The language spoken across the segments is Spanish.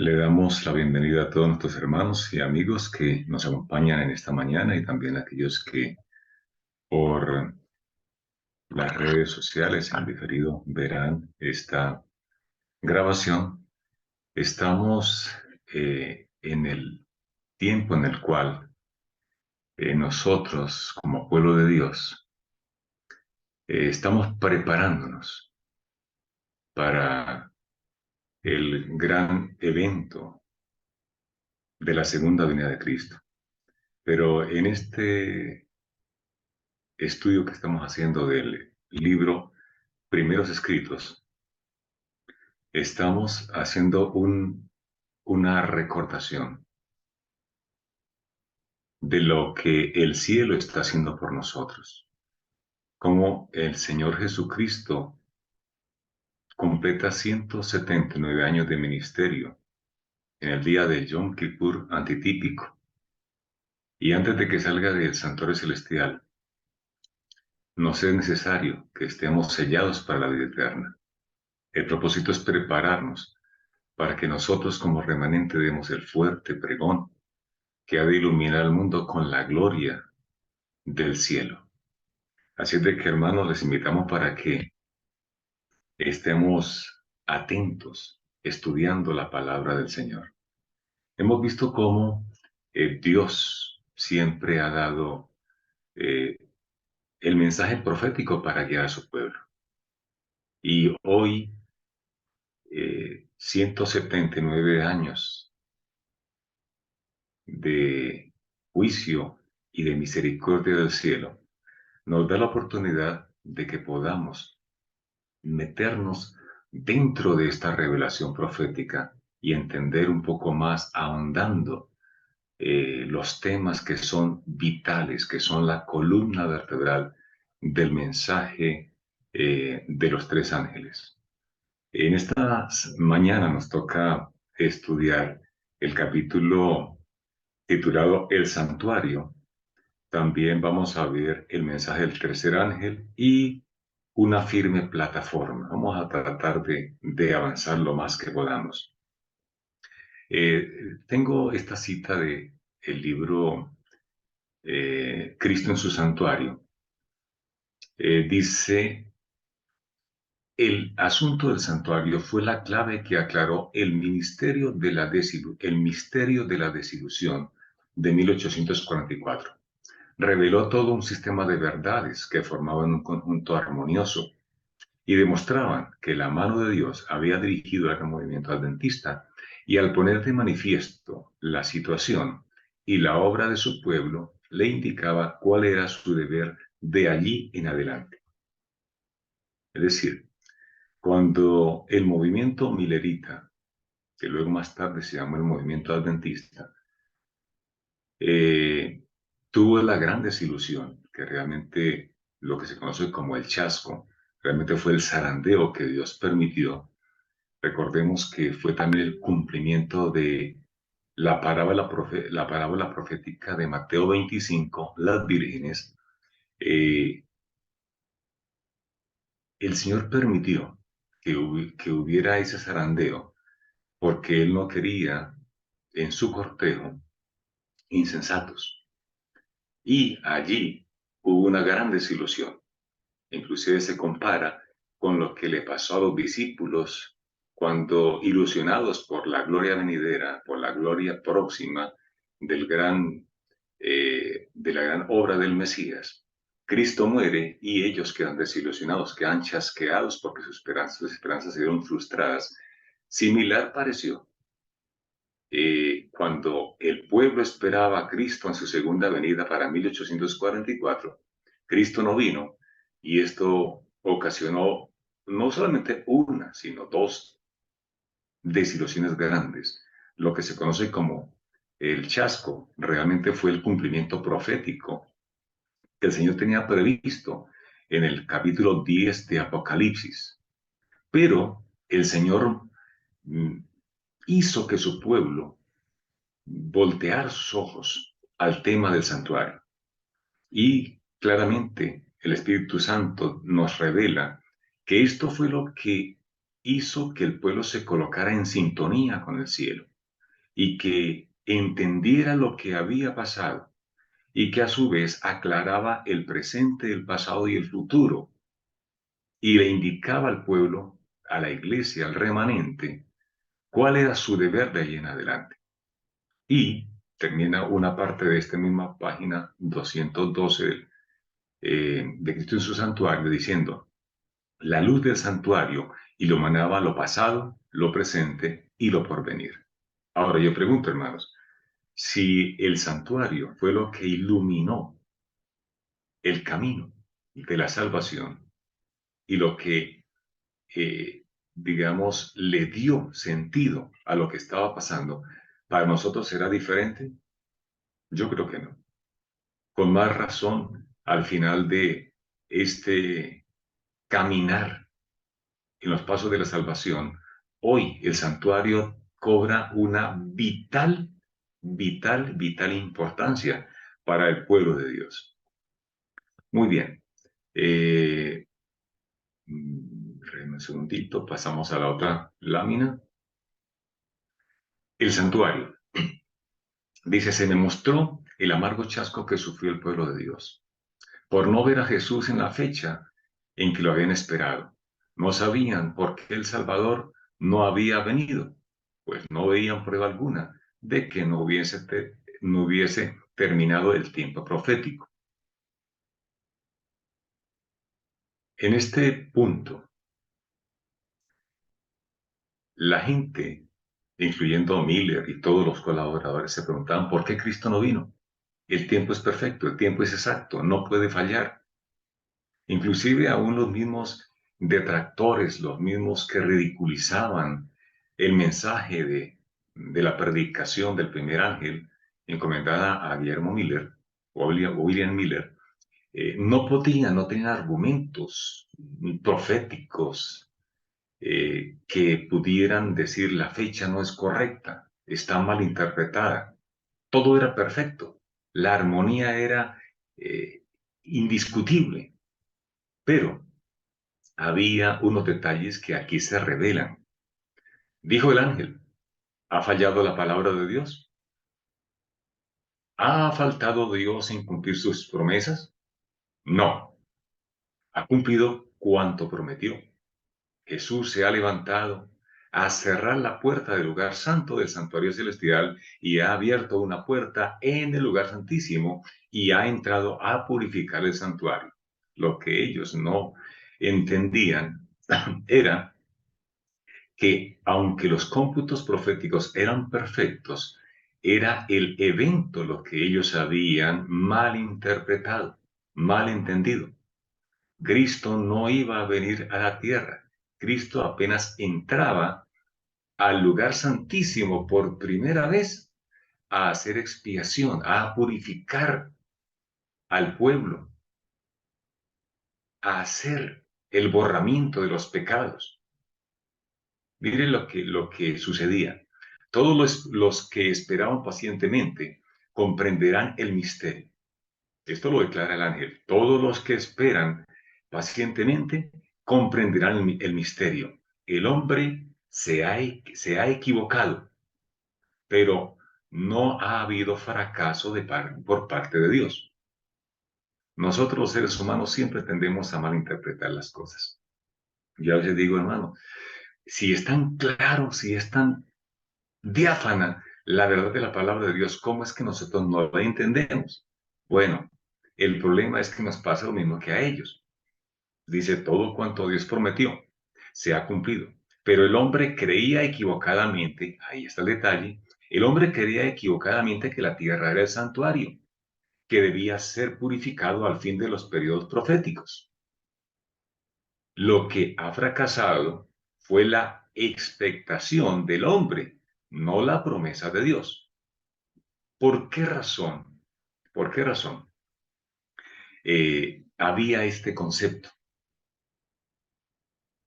Le damos la bienvenida a todos nuestros hermanos y amigos que nos acompañan en esta mañana y también a aquellos que por las redes sociales en diferido verán esta grabación. Estamos en el tiempo en el cual nosotros como pueblo de Dios estamos preparándonos para el gran evento de la segunda venida de Cristo. Pero en este estudio que estamos haciendo del libro Primeros Escritos, estamos haciendo una recordación de lo que el cielo está haciendo por nosotros, cómo el Señor Jesucristo completa 179 años de ministerio en el día de Yom Kippur antitípico, y antes de que salga del santuario celestial, nos es necesario que estemos sellados para la vida eterna. El propósito es prepararnos para que nosotros como remanente demos el fuerte pregón que ha de iluminar al mundo con la gloria del cielo. Así es de que, hermanos, les invitamos para que estemos atentos estudiando la palabra del Señor. Hemos visto cómo Dios siempre ha dado eh, el mensaje profético para guiar a su pueblo. Y hoy, 179 años de juicio y de misericordia del cielo, nos da la oportunidad de que podamos meternos dentro de esta revelación profética y entender un poco más ahondando los temas que son vitales, que son la columna vertebral del mensaje de los tres ángeles. En esta mañana nos toca estudiar el capítulo titulado El Santuario. También vamos a ver el mensaje del tercer ángel y una firme plataforma. Vamos a tratar de avanzar lo más que podamos. Tengo esta cita de el libro Cristo en su Santuario. Dice, el asunto del santuario fue la clave que aclaró el misterio de la desilusión de 1844. Reveló todo un sistema de verdades que formaban un conjunto armonioso y demostraban que la mano de Dios había dirigido al movimiento adventista, y al poner de manifiesto la situación y la obra de su pueblo, le indicaba cuál era su deber de allí en adelante. Es decir, cuando el movimiento milerita, que luego más tarde se llamó el movimiento adventista, eh, tuvo la gran desilusión, que realmente lo que se conoce como el chasco, realmente fue el zarandeo que Dios permitió. Recordemos que fue también el cumplimiento de la parábola profética de Mateo 25, las vírgenes. Eh, el Señor permitió que hubiera ese zarandeo porque Él no quería en su cortejo insensatos. Y allí hubo una gran desilusión. Inclusive se compara con lo que le pasó a los discípulos cuando, ilusionados por la gloria venidera, por la gloria próxima del de la gran obra del Mesías, Cristo muere y ellos quedan desilusionados, quedan chasqueados porque sus esperanzas se vieron frustradas. Similar pareció cuando el pueblo esperaba a Cristo en su segunda venida para 1844. Cristo no vino, y esto ocasionó no solamente una, sino dos desilusiones grandes. Lo que se conoce como el chasco realmente fue el cumplimiento profético que el Señor tenía previsto en el capítulo 10 de Apocalipsis. Pero el Señor mm, hizo que su pueblo voltear sus ojos al tema del santuario. Y claramente el Espíritu Santo nos revela que esto fue lo que hizo que el pueblo se colocara en sintonía con el cielo. y que entendiera lo que había pasado y que a su vez aclaraba el presente, el pasado y el futuro y le indicaba al pueblo, a la iglesia, al remanente, cuál era su deber de ahí en adelante. Y termina una parte de esta misma página 212 de Cristo en su santuario diciendo, la luz del santuario iluminaba lo pasado, lo presente y lo porvenir. Ahora yo pregunto, hermanos, si el santuario fue lo que iluminó el camino de la salvación y lo que, digamos, le dio sentido a lo que estaba pasando, ¿para nosotros será diferente? Yo creo que no. Con más razón, al final de este caminar en los pasos de la salvación, hoy el santuario cobra una vital importancia para el pueblo de Dios. Muy bien. Eh, un segundito, pasamos a la otra lámina. El santuario. Dice, se me mostró el amargo chasco que sufrió el pueblo de Dios por no ver a Jesús en la fecha en que lo habían esperado. No sabían por qué el Salvador no había venido, pues no veían prueba alguna de que no hubiese terminado el tiempo profético. En este punto, la gente, incluyendo Miller y todos los colaboradores, se preguntaban por qué Cristo no vino. El tiempo es perfecto, el tiempo es exacto, no puede fallar. Inclusive aún los mismos detractores, los mismos que ridiculizaban el mensaje de la predicación del primer ángel encomendada a Guillermo Miller o William Miller, no tenían argumentos proféticos que pudieran decir la fecha no es correcta, está mal interpretada. Todo era perfecto, la armonía era indiscutible, pero había unos detalles que aquí se revelan. Dijo el ángel, ¿ha fallado la palabra de Dios? ¿Ha faltado Dios en cumplir sus promesas? No, ha cumplido cuanto prometió. Jesús se ha levantado a cerrar la puerta del lugar santo del santuario celestial y ha abierto una puerta en el lugar santísimo y ha entrado a purificar el santuario. Lo que ellos no entendían era que aunque los cómputos proféticos eran perfectos, era el evento lo que ellos habían mal interpretado, mal entendido. Cristo no iba a venir a la tierra. Cristo apenas entraba al lugar santísimo por primera vez a hacer expiación, a purificar al pueblo, a hacer el borramiento de los pecados. Miren lo que sucedía. Todos los que esperaban pacientemente comprenderán el misterio. Esto lo declara el ángel. Todos los que esperan pacientemente comprenderán el misterio. El hombre se ha equivocado, pero no ha habido fracaso por parte de Dios. Nosotros los seres humanos siempre tendemos a malinterpretar las cosas. Yo a veces digo, hermano, si es tan claro, si es tan diáfana la verdad de la palabra de Dios, ¿cómo es que nosotros no la entendemos? Bueno, el problema es que nos pasa lo mismo que a ellos. Dice, todo cuanto Dios prometió se ha cumplido. Pero el hombre creía equivocadamente, ahí está el detalle, el hombre creía equivocadamente que la tierra era el santuario, que debía ser purificado al fin de los periodos proféticos. Lo que ha fracasado fue la expectación del hombre, no la promesa de Dios. ¿Por qué razón? ¿Por qué razón había este concepto?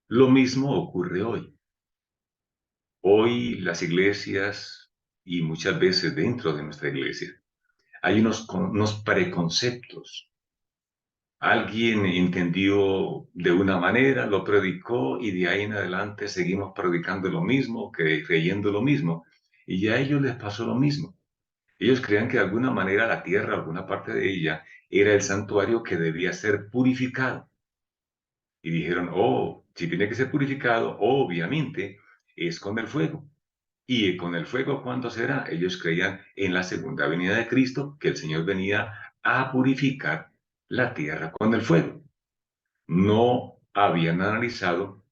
Lo mismo ocurre hoy. Hoy las iglesias y muchas veces dentro de nuestra iglesia hay unos preconceptos. Alguien entendió de una manera, lo predicó y de ahí en adelante seguimos predicando lo mismo, creyendo lo mismo. Y a ellos les pasó lo mismo. Ellos creían que de alguna manera la tierra, alguna parte de ella, era el santuario que debía ser purificado. Y dijeron, oh, si tiene que ser purificado, obviamente es con el fuego. Y con el fuego, ¿cuándo será? Ellos creían en la segunda venida de Cristo, que el Señor venía a purificar la tierra con el fuego. No habían analizado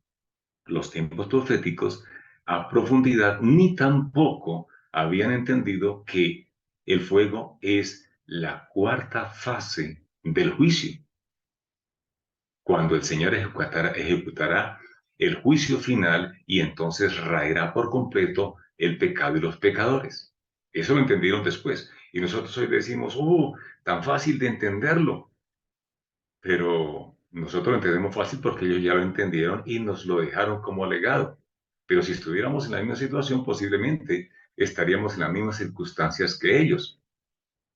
los tiempos proféticos a profundidad, ni tampoco habían entendido que el fuego es la cuarta fase del juicio, cuando el Señor ejecutará el juicio final y entonces raerá por completo el pecado y los pecadores. Eso lo entendieron después. Y nosotros hoy decimos, oh, tan fácil de entenderlo. Pero nosotros lo entendemos fácil porque ellos ya lo entendieron y nos lo dejaron como legado. Pero si estuviéramos en la misma situación, posiblemente estaríamos en las mismas circunstancias que ellos.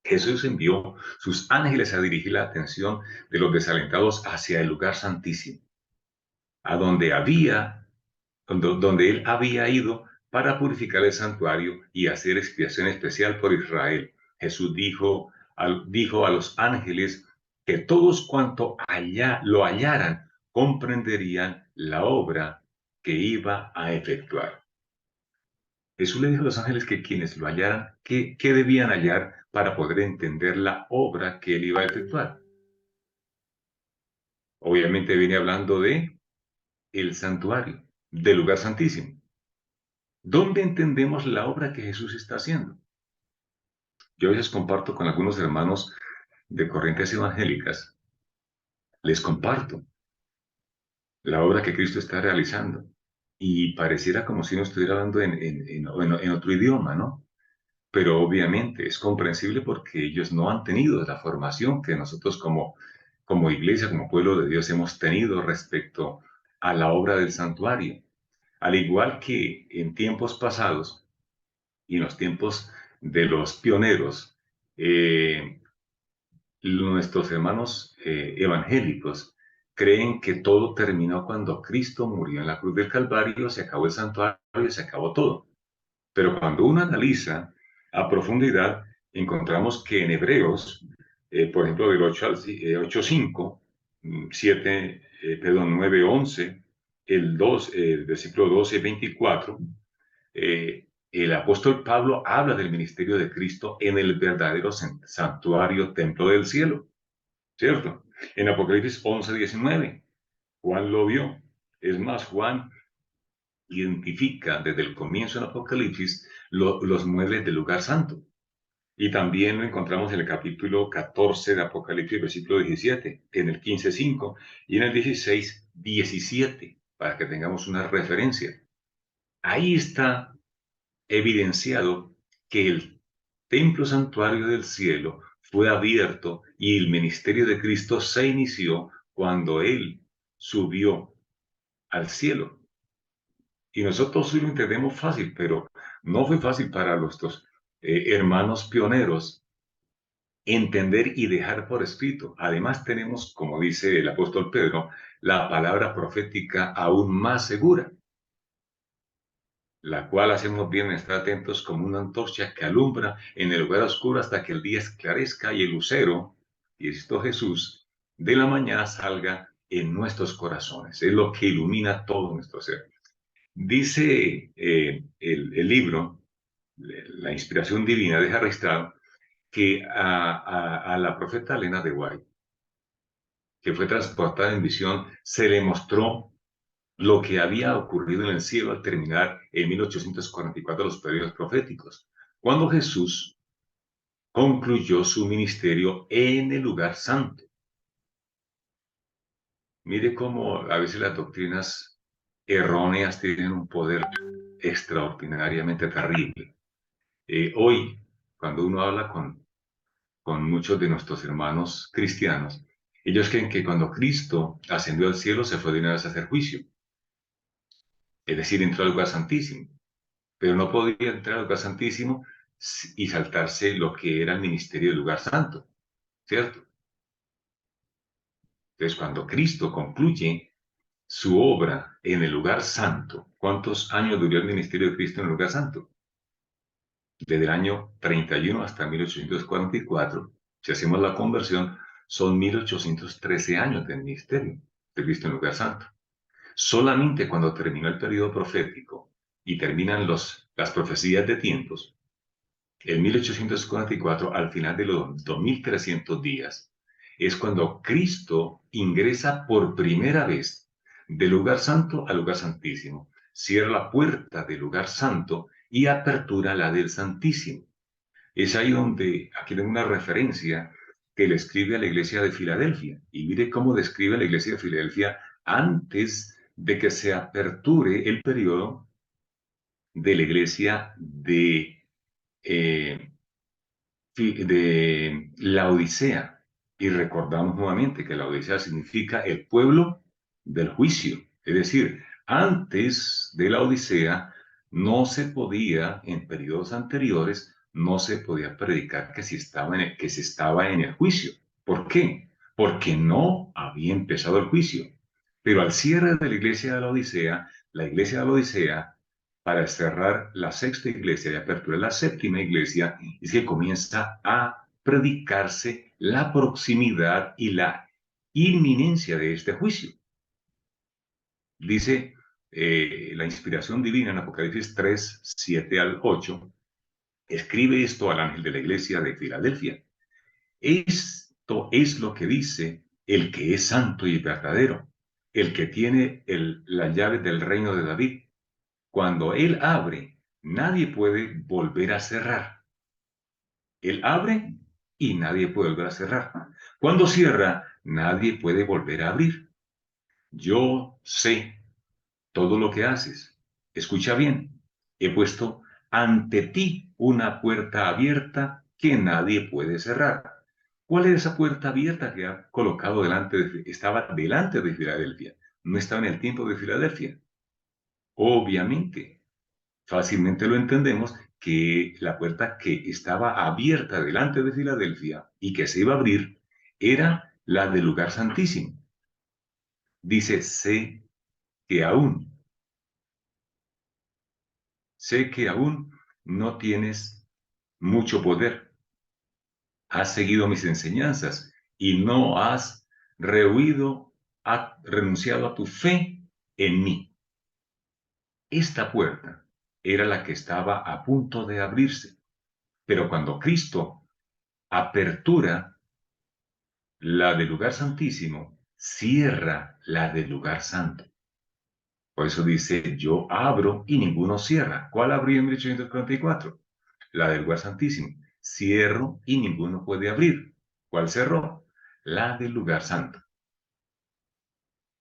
Jesús envió sus ángeles a dirigir la atención de los desalentados hacia el lugar santísimo, a donde él había ido para purificar el santuario y hacer expiación especial por Israel. Jesús dijo a los ángeles que todos cuanto allá lo hallaran comprenderían la obra que iba a efectuar. Jesús le dijo a los ángeles que quienes lo hallaran, ¿qué debían hallar para poder entender la obra que él iba a efectuar? Obviamente viene hablando de el santuario, del lugar santísimo. ¿Dónde entendemos la obra que Jesús está haciendo? Yo a veces comparto con algunos hermanos de corrientes evangélicas, les comparto la obra que Cristo está realizando y pareciera como si no estuviera hablando en otro idioma, ¿no? Pero obviamente es comprensible porque ellos no han tenido la formación que nosotros como iglesia, como pueblo de Dios hemos tenido respecto a la obra del santuario. Al igual que en tiempos pasados, y en los tiempos de los pioneros, eh, nuestros hermanos evangélicos creen que todo terminó cuando Cristo murió en la cruz del Calvario, se acabó el santuario, se acabó todo. Pero cuando uno analiza a profundidad, encontramos que en Hebreos, por ejemplo, del 8:5, 7, perdón, 9:11, el versículo 12:24, el apóstol Pablo habla del ministerio de Cristo en el verdadero santuario templo del cielo, ¿cierto? En Apocalipsis 11:19, Juan lo vio. Es más, Juan identifica desde el comienzo en Apocalipsis los muebles del lugar santo. Y también lo encontramos en el capítulo 14 de Apocalipsis, versículo 17, en el 15:5 y en el 16:17, para que tengamos una referencia. Ahí está evidenciado que el templo santuario del cielo fue abierto y el ministerio de Cristo se inició cuando Él subió al cielo. Y nosotros sí lo entendemos fácil, pero no fue fácil para nuestros hermanos pioneros entender y dejar por escrito. Además tenemos, como dice el apóstol Pedro, la palabra profética aún más segura, la cual hacemos bien en estar atentos como una antorcha que alumbra en el lugar oscuro hasta que el día esclarezca y el lucero, Cristo Jesús, de la mañana salga en nuestros corazones. Es lo que ilumina todo nuestro ser. Dice el libro, La inspiración divina, deja registrado que a la profeta Elena de White, que fue transportada en visión, se le mostró lo que había ocurrido en el cielo al terminar en 1844 los periodos proféticos, cuando Jesús concluyó su ministerio en el lugar santo. Mire cómo a veces las doctrinas erróneas tienen un poder extraordinariamente terrible. Hoy, cuando uno habla con muchos de nuestros hermanos cristianos, ellos creen que cuando Cristo ascendió al cielo se fue de una vez a hacer juicio, es decir, entró al lugar santísimo, pero no podía entrar al lugar santísimo y saltarse lo que era el ministerio del lugar santo, ¿cierto? Entonces, cuando Cristo concluye su obra en el lugar santo, ¿cuántos años duró el ministerio de Cristo en el lugar santo? desde el año 31 hasta 1844, si hacemos la conversión, son 1813 años de ministerio de Cristo en lugar santo. Solamente cuando terminó el periodo profético y terminan las profecías de tiempos, en 1844, al final de los 2300 días, es cuando Cristo ingresa por primera vez del lugar santo al lugar santísimo, cierra la puerta del lugar santo y apertura la del santísimo. Es ahí donde, aquí tengo una referencia que le escribe a la iglesia de Filadelfia. Y mire cómo describe la iglesia de Filadelfia antes de que se aperture el periodo de la iglesia eh, de la Odisea. Y recordamos nuevamente que la Odisea significa el pueblo del juicio. Es decir, antes de la Odisea no se podía, en periodos anteriores, no se podía predicar que que se estaba en el juicio. ¿Por qué? Porque no había empezado el juicio. Pero al cierre de la iglesia de la Odisea, para cerrar la sexta iglesia y apertura la séptima iglesia, es que comienza a predicarse la proximidad y la inminencia de este juicio. Dice la inspiración divina en Apocalipsis 3, 7 al 8, escribe esto al ángel de la iglesia de Filadelfia. Esto es lo que dice el que es santo y verdadero, el que tiene la llave del reino de David. Cuando él abre, nadie puede volver a cerrar. Él abre y nadie puede volver a cerrar. Cuando cierra, nadie puede volver a abrir. Yo sé todo lo que haces. Escucha bien. He puesto ante ti una puerta abierta que nadie puede cerrar. ¿Cuál es esa puerta abierta que ha colocado estaba delante de Filadelfia? No estaba en el tiempo de Filadelfia. Obviamente, fácilmente lo entendemos que la puerta que estaba abierta delante de Filadelfia y que se iba a abrir era la del lugar santísimo. Dice, que aún, sé que aún no tienes mucho poder. Has seguido mis enseñanzas y no has renunciado a tu fe en mí. Esta puerta era la que estaba a punto de abrirse, pero cuando Cristo apertura la del lugar santísimo, cierra la del lugar santo. Por eso dice, yo abro y ninguno cierra. ¿Cuál abrió en 1844? La del lugar santísimo. Cierro y ninguno puede abrir. ¿Cuál cerró? La del lugar santo.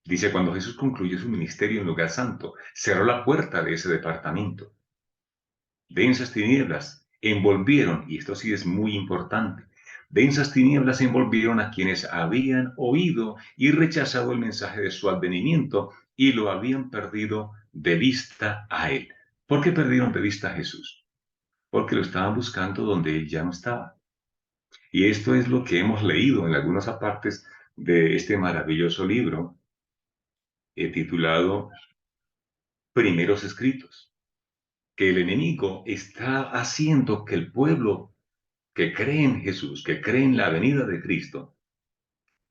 Dice, cuando Jesús concluyó su ministerio en lugar santo, cerró la puerta de ese departamento. Densas tinieblas envolvieron, y esto sí es muy importante, densas tinieblas envolvieron a quienes habían oído y rechazado el mensaje de su advenimiento y lo habían perdido de vista a él. ¿Por qué perdieron de vista a Jesús? Porque lo estaban buscando donde él ya no estaba. Y esto es lo que hemos leído en algunas partes de este maravilloso libro titulado Primeros Escritos, que el enemigo está haciendo que el pueblo que cree en Jesús, que cree en la venida de Cristo,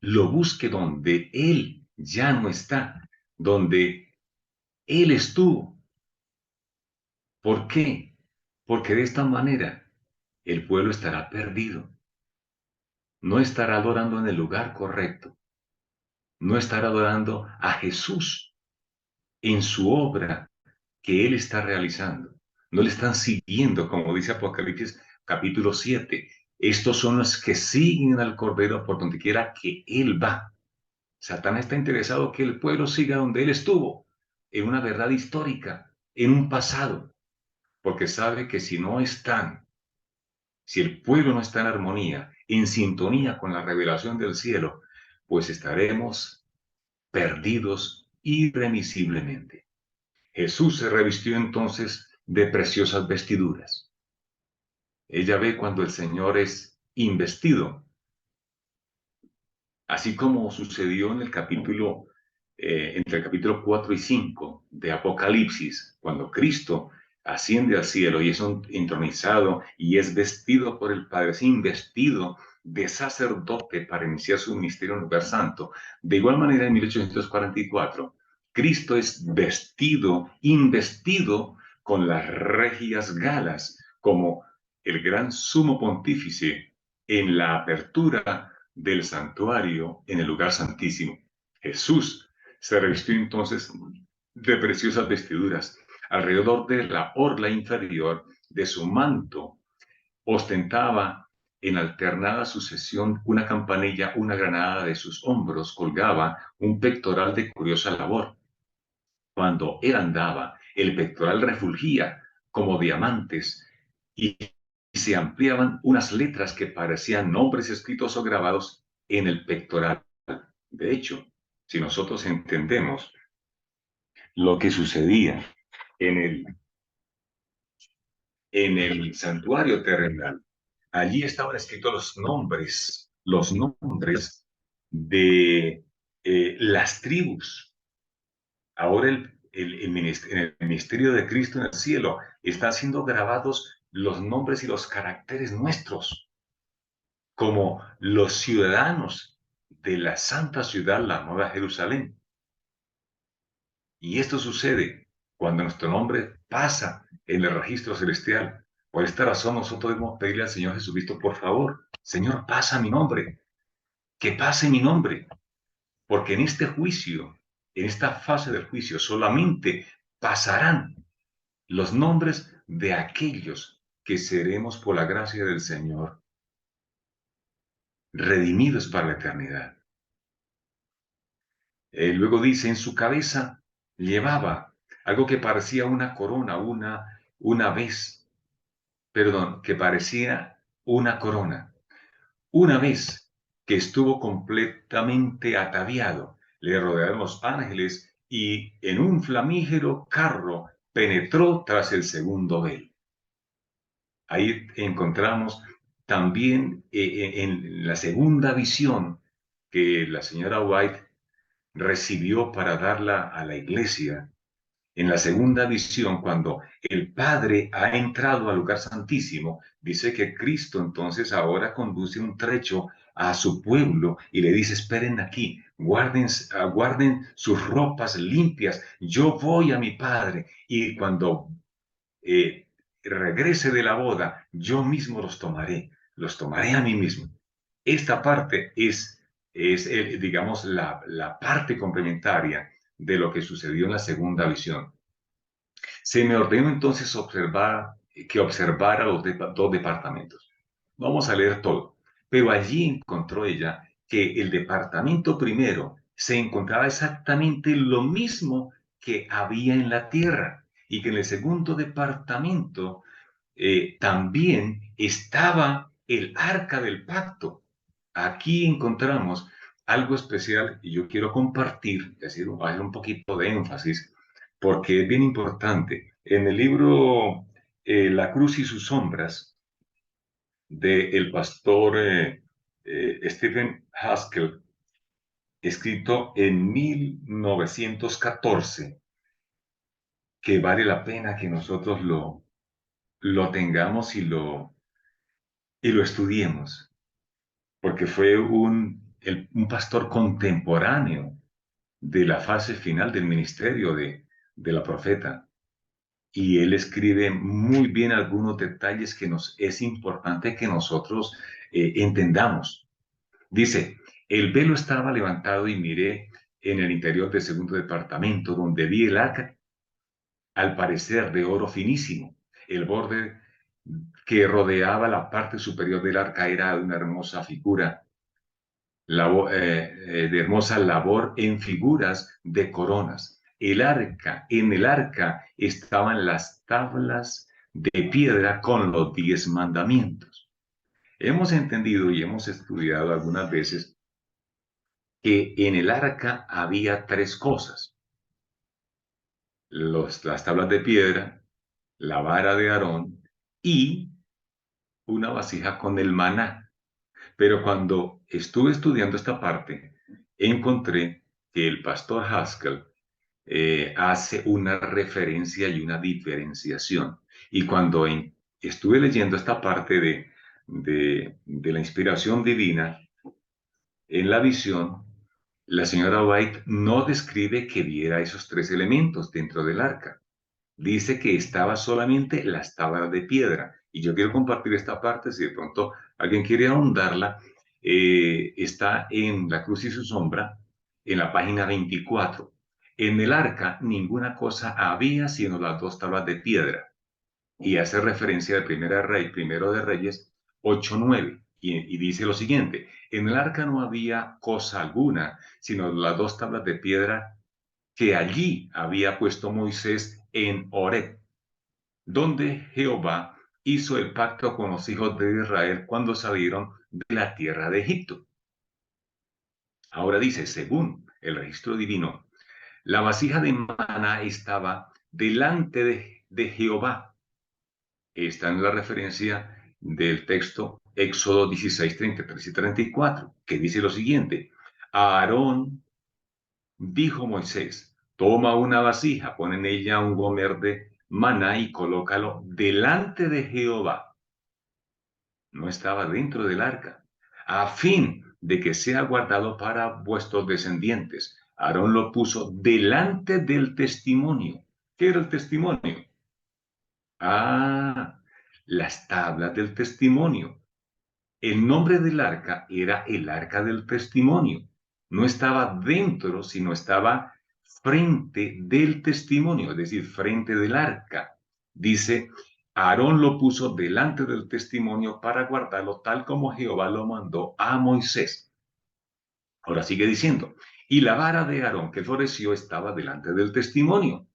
lo busque donde Él ya no está, donde Él estuvo. ¿Por qué? Porque de esta manera el pueblo estará perdido, no estará adorando en el lugar correcto, no estará adorando a Jesús en su obra que Él está realizando. No le están siguiendo, como dice Apocalipsis capítulo 7. Estos son los que siguen al Cordero por donde quiera que Él va. Satanás está interesado que el pueblo siga donde él estuvo, en una verdad histórica, en un pasado, porque sabe que si el pueblo no está en armonía, en sintonía con la revelación del cielo, pues estaremos perdidos irremisiblemente. Jesús se revistió entonces de preciosas vestiduras. Ella ve cuando el Señor es investido, así como sucedió en el entre el capítulo 4 y 5 de Apocalipsis, cuando Cristo asciende al cielo y es entronizado y es vestido por el Padre, es investido de sacerdote para iniciar su ministerio en el lugar santo. De igual manera, en 1844, Cristo es vestido, investido con las regias galas como el gran sumo pontífice en la apertura del santuario en el lugar santísimo. Jesús se revistió entonces de preciosas vestiduras. Alrededor de la orla inferior de su manto ostentaba en alternada sucesión una campanilla, una granada de sus hombros colgaba un pectoral de curiosa labor. Cuando él andaba, el pectoral refulgía como diamantes y se ampliaban unas letras que parecían nombres escritos o grabados en el pectoral. De hecho, si nosotros entendemos lo que sucedía en el santuario terrenal, allí estaban escritos los nombres de las tribus. Ahora en el ministerio de Cristo en el cielo están siendo grabados los nombres y los caracteres nuestros, como los ciudadanos de la santa ciudad, la Nueva Jerusalén. Y esto sucede cuando nuestro nombre pasa en el registro celestial. Por esta razón nosotros debemos pedirle al Señor Jesucristo, por favor, Señor, pasa mi nombre, que pase mi nombre, porque en este juicio, en esta fase del juicio, solamente pasarán los nombres de aquellos que seremos por la gracia del Señor redimidos para la eternidad. Luego dice, en su cabeza llevaba algo que parecía una corona, una vez, perdón, que parecía una corona. Una vez que estuvo completamente ataviado, le rodearon los ángeles y en un flamígero carro penetró tras el segundo velo. Ahí encontramos también en la segunda visión que la señora White recibió para darla a la iglesia. En la segunda visión, cuando el Padre ha entrado al lugar santísimo, dice que Cristo entonces ahora conduce un trecho a su pueblo y le dice, esperen aquí, guarden sus ropas limpias, yo voy a mi Padre y cuando eh, regrese de la boda, yo mismo los tomaré a mí mismo. Esta parte es digamos, la parte complementaria de lo que sucedió en la segunda visión. Se me ordenó entonces que observara los dos departamentos. Vamos a leer todo. Pero allí encontró ella que el departamento primero se encontraba exactamente lo mismo que había en la tierra y que en el segundo departamento también estaba el arca del pacto. Aquí encontramos algo especial y yo quiero compartir, decir, hacer un poquito de énfasis, porque es bien importante. En el libro La cruz y sus sombras, del pastor Stephen Haskell, escrito en 1914, que vale la pena que nosotros lo tengamos y lo estudiemos, porque fue un pastor contemporáneo de la fase final del ministerio de la profeta. Y él escribe muy bien algunos detalles que nos es importante que nosotros entendamos. Dice, el velo estaba levantado y miré en el interior del segundo departamento, donde vi el arca, al parecer de oro finísimo. El borde que rodeaba la parte superior del arca era de una hermosa figura, de hermosa labor en figuras de coronas. En el arca estaban las tablas de piedra con los 10 mandamientos. Hemos entendido y hemos estudiado algunas veces que en el arca había tres cosas: las tablas de piedra, la vara de Aarón y una vasija con el maná. Pero cuando estuve estudiando esta parte, encontré que el pastor Haskell hace una referencia y una diferenciación. Y cuando estuve leyendo esta parte de la inspiración divina en la visión, la señora White no describe que viera esos tres elementos dentro del arca. Dice que estaba solamente las tablas de piedra. Y yo quiero compartir esta parte, si de pronto alguien quiere ahondarla, está en La Cruz y su sombra, en la página 24. En el arca ninguna cosa había sino las dos tablas de piedra. Y hace referencia al primero de Reyes 8:9. Y dice lo siguiente, en el arca no había cosa alguna, sino las dos tablas de piedra que allí había puesto Moisés en Horeb, donde Jehová hizo el pacto con los hijos de Israel cuando salieron de la tierra de Egipto. Ahora dice, según el registro divino, la vasija de maná estaba delante de Jehová. Está en la referencia del texto Éxodo 16, 33 y 34, que dice lo siguiente, a Aarón dijo Moisés, toma una vasija, pon en ella un gomer de maná y colócalo delante de Jehová. No estaba dentro del arca, a fin de que sea guardado para vuestros descendientes. Aarón lo puso delante del testimonio. ¿Qué era el testimonio? Ah, las tablas del testimonio. El nombre del arca era el arca del testimonio. No estaba dentro, sino estaba frente del testimonio, es decir, frente del arca. Dice, Aarón lo puso delante del testimonio para guardarlo tal como Jehová lo mandó a Moisés. Ahora sigue diciendo, y la vara de Aarón que floreció estaba delante del testimonio.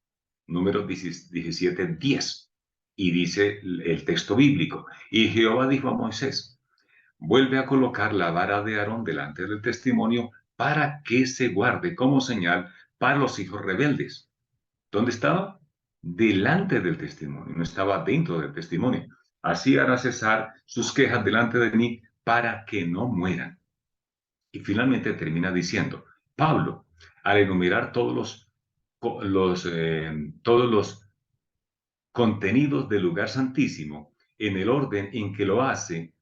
Número 17:10. Y dice el texto bíblico, y Jehová dijo a Moisés, vuelve a colocar la vara de Aarón delante del testimonio para que se guarde como señal para los hijos rebeldes. ¿Dónde estaba? Delante del testimonio, no estaba dentro del testimonio. Así hará cesar sus quejas delante de mí para que no mueran. Y finalmente termina diciendo, Pablo, al enumerar todos los contenidos del lugar santísimo en el orden en que lo hace,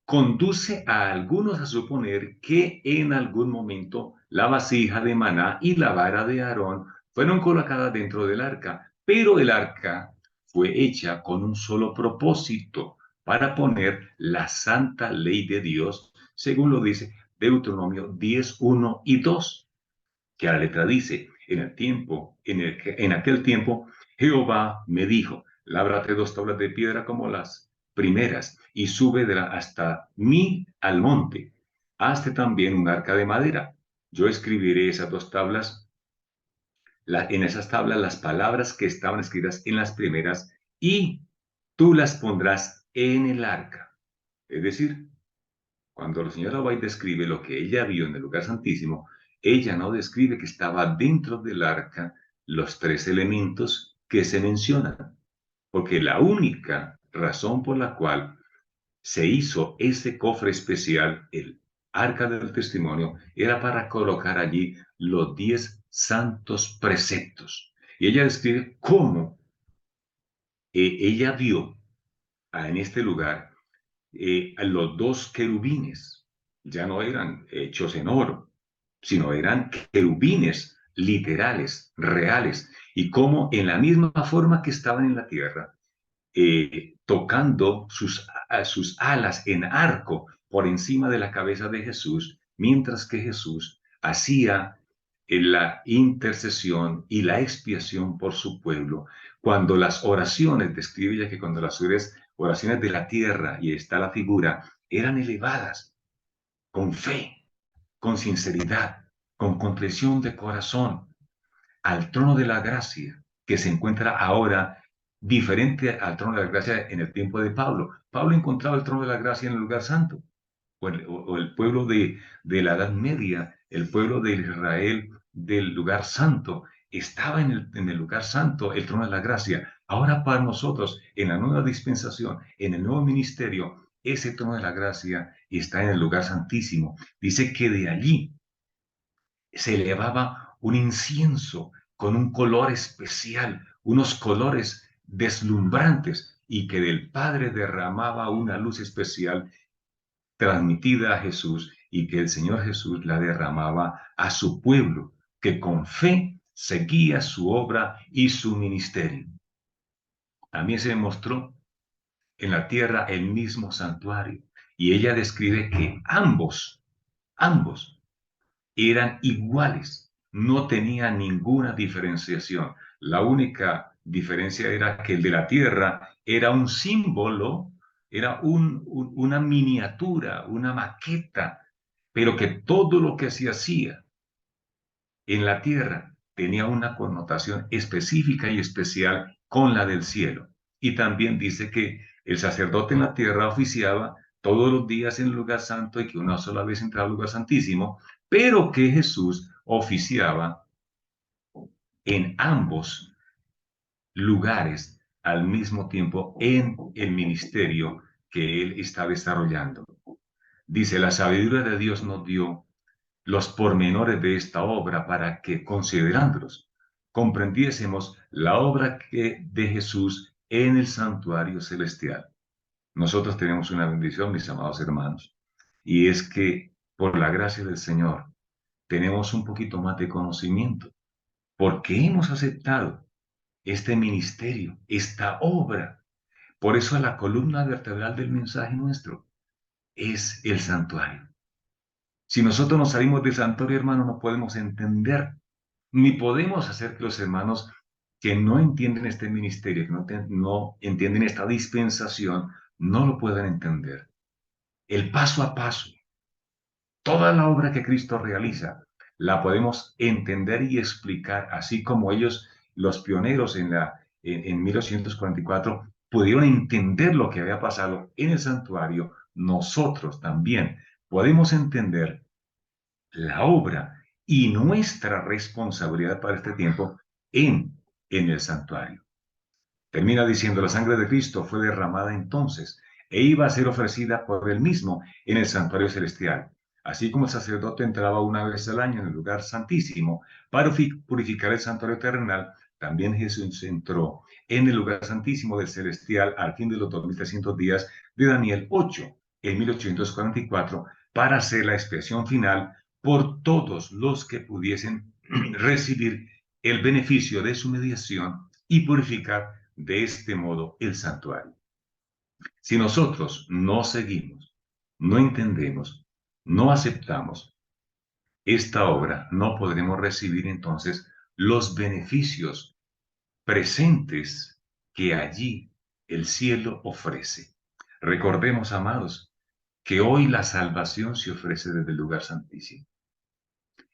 conduce a algunos a suponer que en algún momento la vasija de maná y la vara de Aarón fueron colocadas dentro del arca, pero el arca fue hecha con un solo propósito, para poner la santa ley de Dios, según lo dice Deuteronomio 10:1 y 2, que a la letra dice, en aquel tiempo, Jehová me dijo, lábrate dos tablas de piedra como las primeras y sube hasta mí al monte. Hazte también un arca de madera. Yo escribiré esas dos tablas, en esas tablas las palabras que estaban escritas en las primeras y tú las pondrás en el arca. Es decir, cuando la señora White describe lo que ella vio en el lugar santísimo, ella no describe que estaba dentro del arca los tres elementos que se mencionan, porque la única razón por la cual se hizo ese cofre especial, el arca del testimonio, era para colocar allí los 10 santos preceptos. Y ella describe cómo ella vio en este lugar los dos querubines. Ya no eran hechos en oro, sino eran querubines literales, reales, y como en la misma forma que estaban en la tierra, tocando sus alas en arco por encima de la cabeza de Jesús, mientras que Jesús hacía la intercesión y la expiación por su pueblo. Cuando las oraciones, describe ya que cuando las oraciones de la tierra, y está la figura, eran elevadas con fe, con sinceridad, con contrición de corazón, al trono de la gracia, que se encuentra ahora diferente al trono de la gracia en el tiempo de Pablo. Pablo encontraba el trono de la gracia en el lugar santo, o el pueblo de la Edad Media, el pueblo de Israel del lugar santo, estaba en el lugar santo, el trono de la gracia. Ahora para nosotros, en la nueva dispensación, en el nuevo ministerio, ese trono de la gracia está en el lugar santísimo. Dice que de allí se elevaba un incienso con un color especial, unos colores deslumbrantes, y que del Padre derramaba una luz especial transmitida a Jesús, y que el Señor Jesús la derramaba a su pueblo, que con fe seguía su obra y su ministerio. También se demostró en la tierra el mismo santuario, y ella describe que ambos eran iguales, no tenían ninguna diferenciación. La única diferencia era que el de la tierra era un símbolo, era una miniatura, una maqueta, pero que todo lo que se hacía en la tierra tenía una connotación específica y especial con la del cielo. Y también dice que el sacerdote en la tierra oficiaba todos los días en el lugar santo y que una sola vez entraba al lugar santísimo, pero que Jesús oficiaba en ambos lugares al mismo tiempo en el ministerio que él está desarrollando. Dice, la sabiduría de Dios nos dio los pormenores de esta obra para que, considerándolos, comprendiésemos la obra de Jesús en el santuario celestial. Nosotros tenemos una bendición, mis amados hermanos, y es que por la gracia del Señor tenemos un poquito más de conocimiento, porque hemos aceptado este ministerio, esta obra. Por eso la columna vertebral del mensaje nuestro es el santuario. Si nosotros nos salimos del santuario, hermano, no podemos entender, ni podemos hacer que los hermanos que no entienden este ministerio, que no entienden esta dispensación, no lo puedan entender. El paso a paso, toda la obra que Cristo realiza, la podemos entender y explicar, así como ellos, los pioneros en 1844, pudieron entender lo que había pasado en el santuario. Nosotros también podemos entender la obra y nuestra responsabilidad para este tiempo en el santuario. Termina diciendo, la sangre de Cristo fue derramada entonces e iba a ser ofrecida por él mismo en el santuario celestial. Así como el sacerdote entraba una vez al año en el lugar santísimo para purificar el santuario terrenal, también Jesús entró en el lugar santísimo del celestial al fin de los 2300 días de Daniel 8, en 1844, para hacer la expiación final por todos los que pudiesen recibir el beneficio de su mediación y purificar de este modo el santuario. Si nosotros no seguimos, no entendemos, no aceptamos esta obra, no podremos recibir entonces los beneficios presentes que allí el cielo ofrece. Recordemos, amados, que hoy la salvación se ofrece desde el lugar santísimo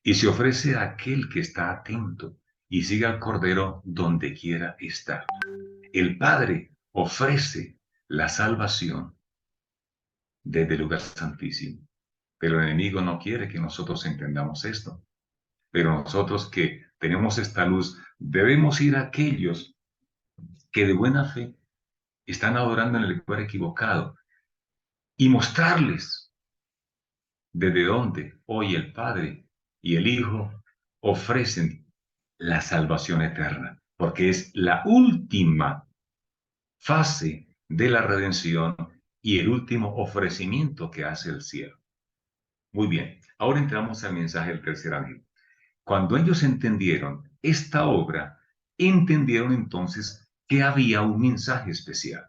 y se ofrece a aquel que está atento y sigue al Cordero donde quiera estar. El Padre ofrece la salvación desde el lugar santísimo, pero el enemigo no quiere que nosotros entendamos esto. Pero nosotros que tenemos esta luz, debemos ir a aquellos que de buena fe están adorando en el lugar equivocado y mostrarles desde dónde hoy el Padre y el Hijo ofrecen la salvación eterna, porque es la última fase de la redención y el último ofrecimiento que hace el cielo. Muy bien, ahora entramos al mensaje del tercer ángel. Cuando ellos entendieron esta obra, entendieron entonces que había un mensaje especial.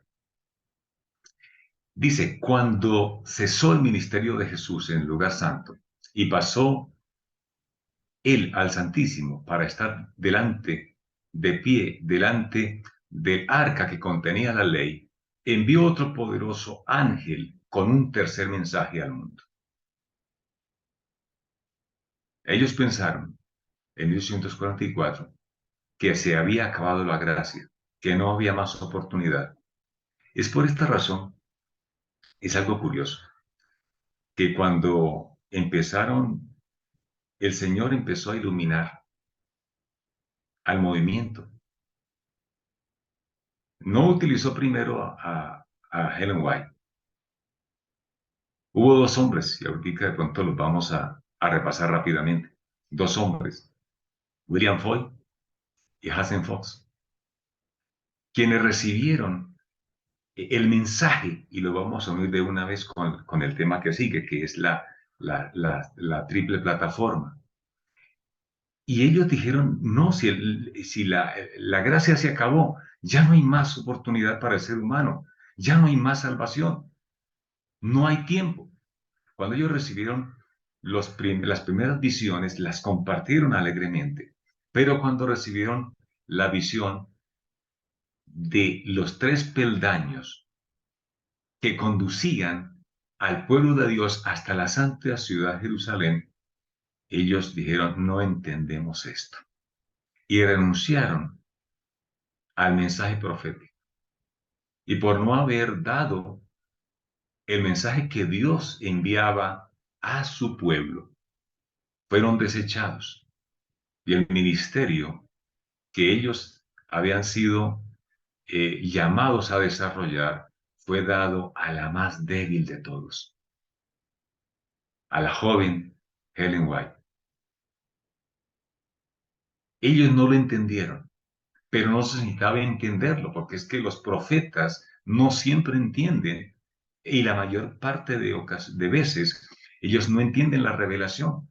Dice, cuando cesó el ministerio de Jesús en el lugar santo y pasó él al Santísimo para estar de pie, delante del arca que contenía la ley, envió otro poderoso ángel con un tercer mensaje al mundo. Ellos pensaron en 1844 que se había acabado la gracia, que no había más oportunidad. Es por esta razón, es algo curioso, que cuando el Señor empezó a iluminar al movimiento. No utilizó primero a Helen White. Hubo dos hombres, y ahorita de pronto los vamos a repasar rápidamente. Dos hombres, William Foy y Hassan Fox, quienes recibieron el mensaje, y lo vamos a unir de una vez con el tema que sigue, que es la triple plataforma. Y ellos dijeron, no, si la gracia se acabó, ya no hay más oportunidad para el ser humano, ya no hay más salvación, no hay tiempo. Cuando ellos recibieron las primeras visiones, las compartieron alegremente, pero cuando recibieron la visión de los tres peldaños que conducían al pueblo de Dios hasta la santa ciudad Jerusalén, ellos dijeron, no entendemos esto. Y renunciaron al mensaje profético. Y por no haber dado el mensaje que Dios enviaba a su pueblo, fueron desechados. Y el ministerio que ellos habían sido llamados a desarrollar fue dado a la más débil de todos, a la joven Helen White. Ellos no lo entendieron, pero no se necesitaba entenderlo, porque es que los profetas no siempre entienden, y la mayor parte de veces ellos no entienden la revelación.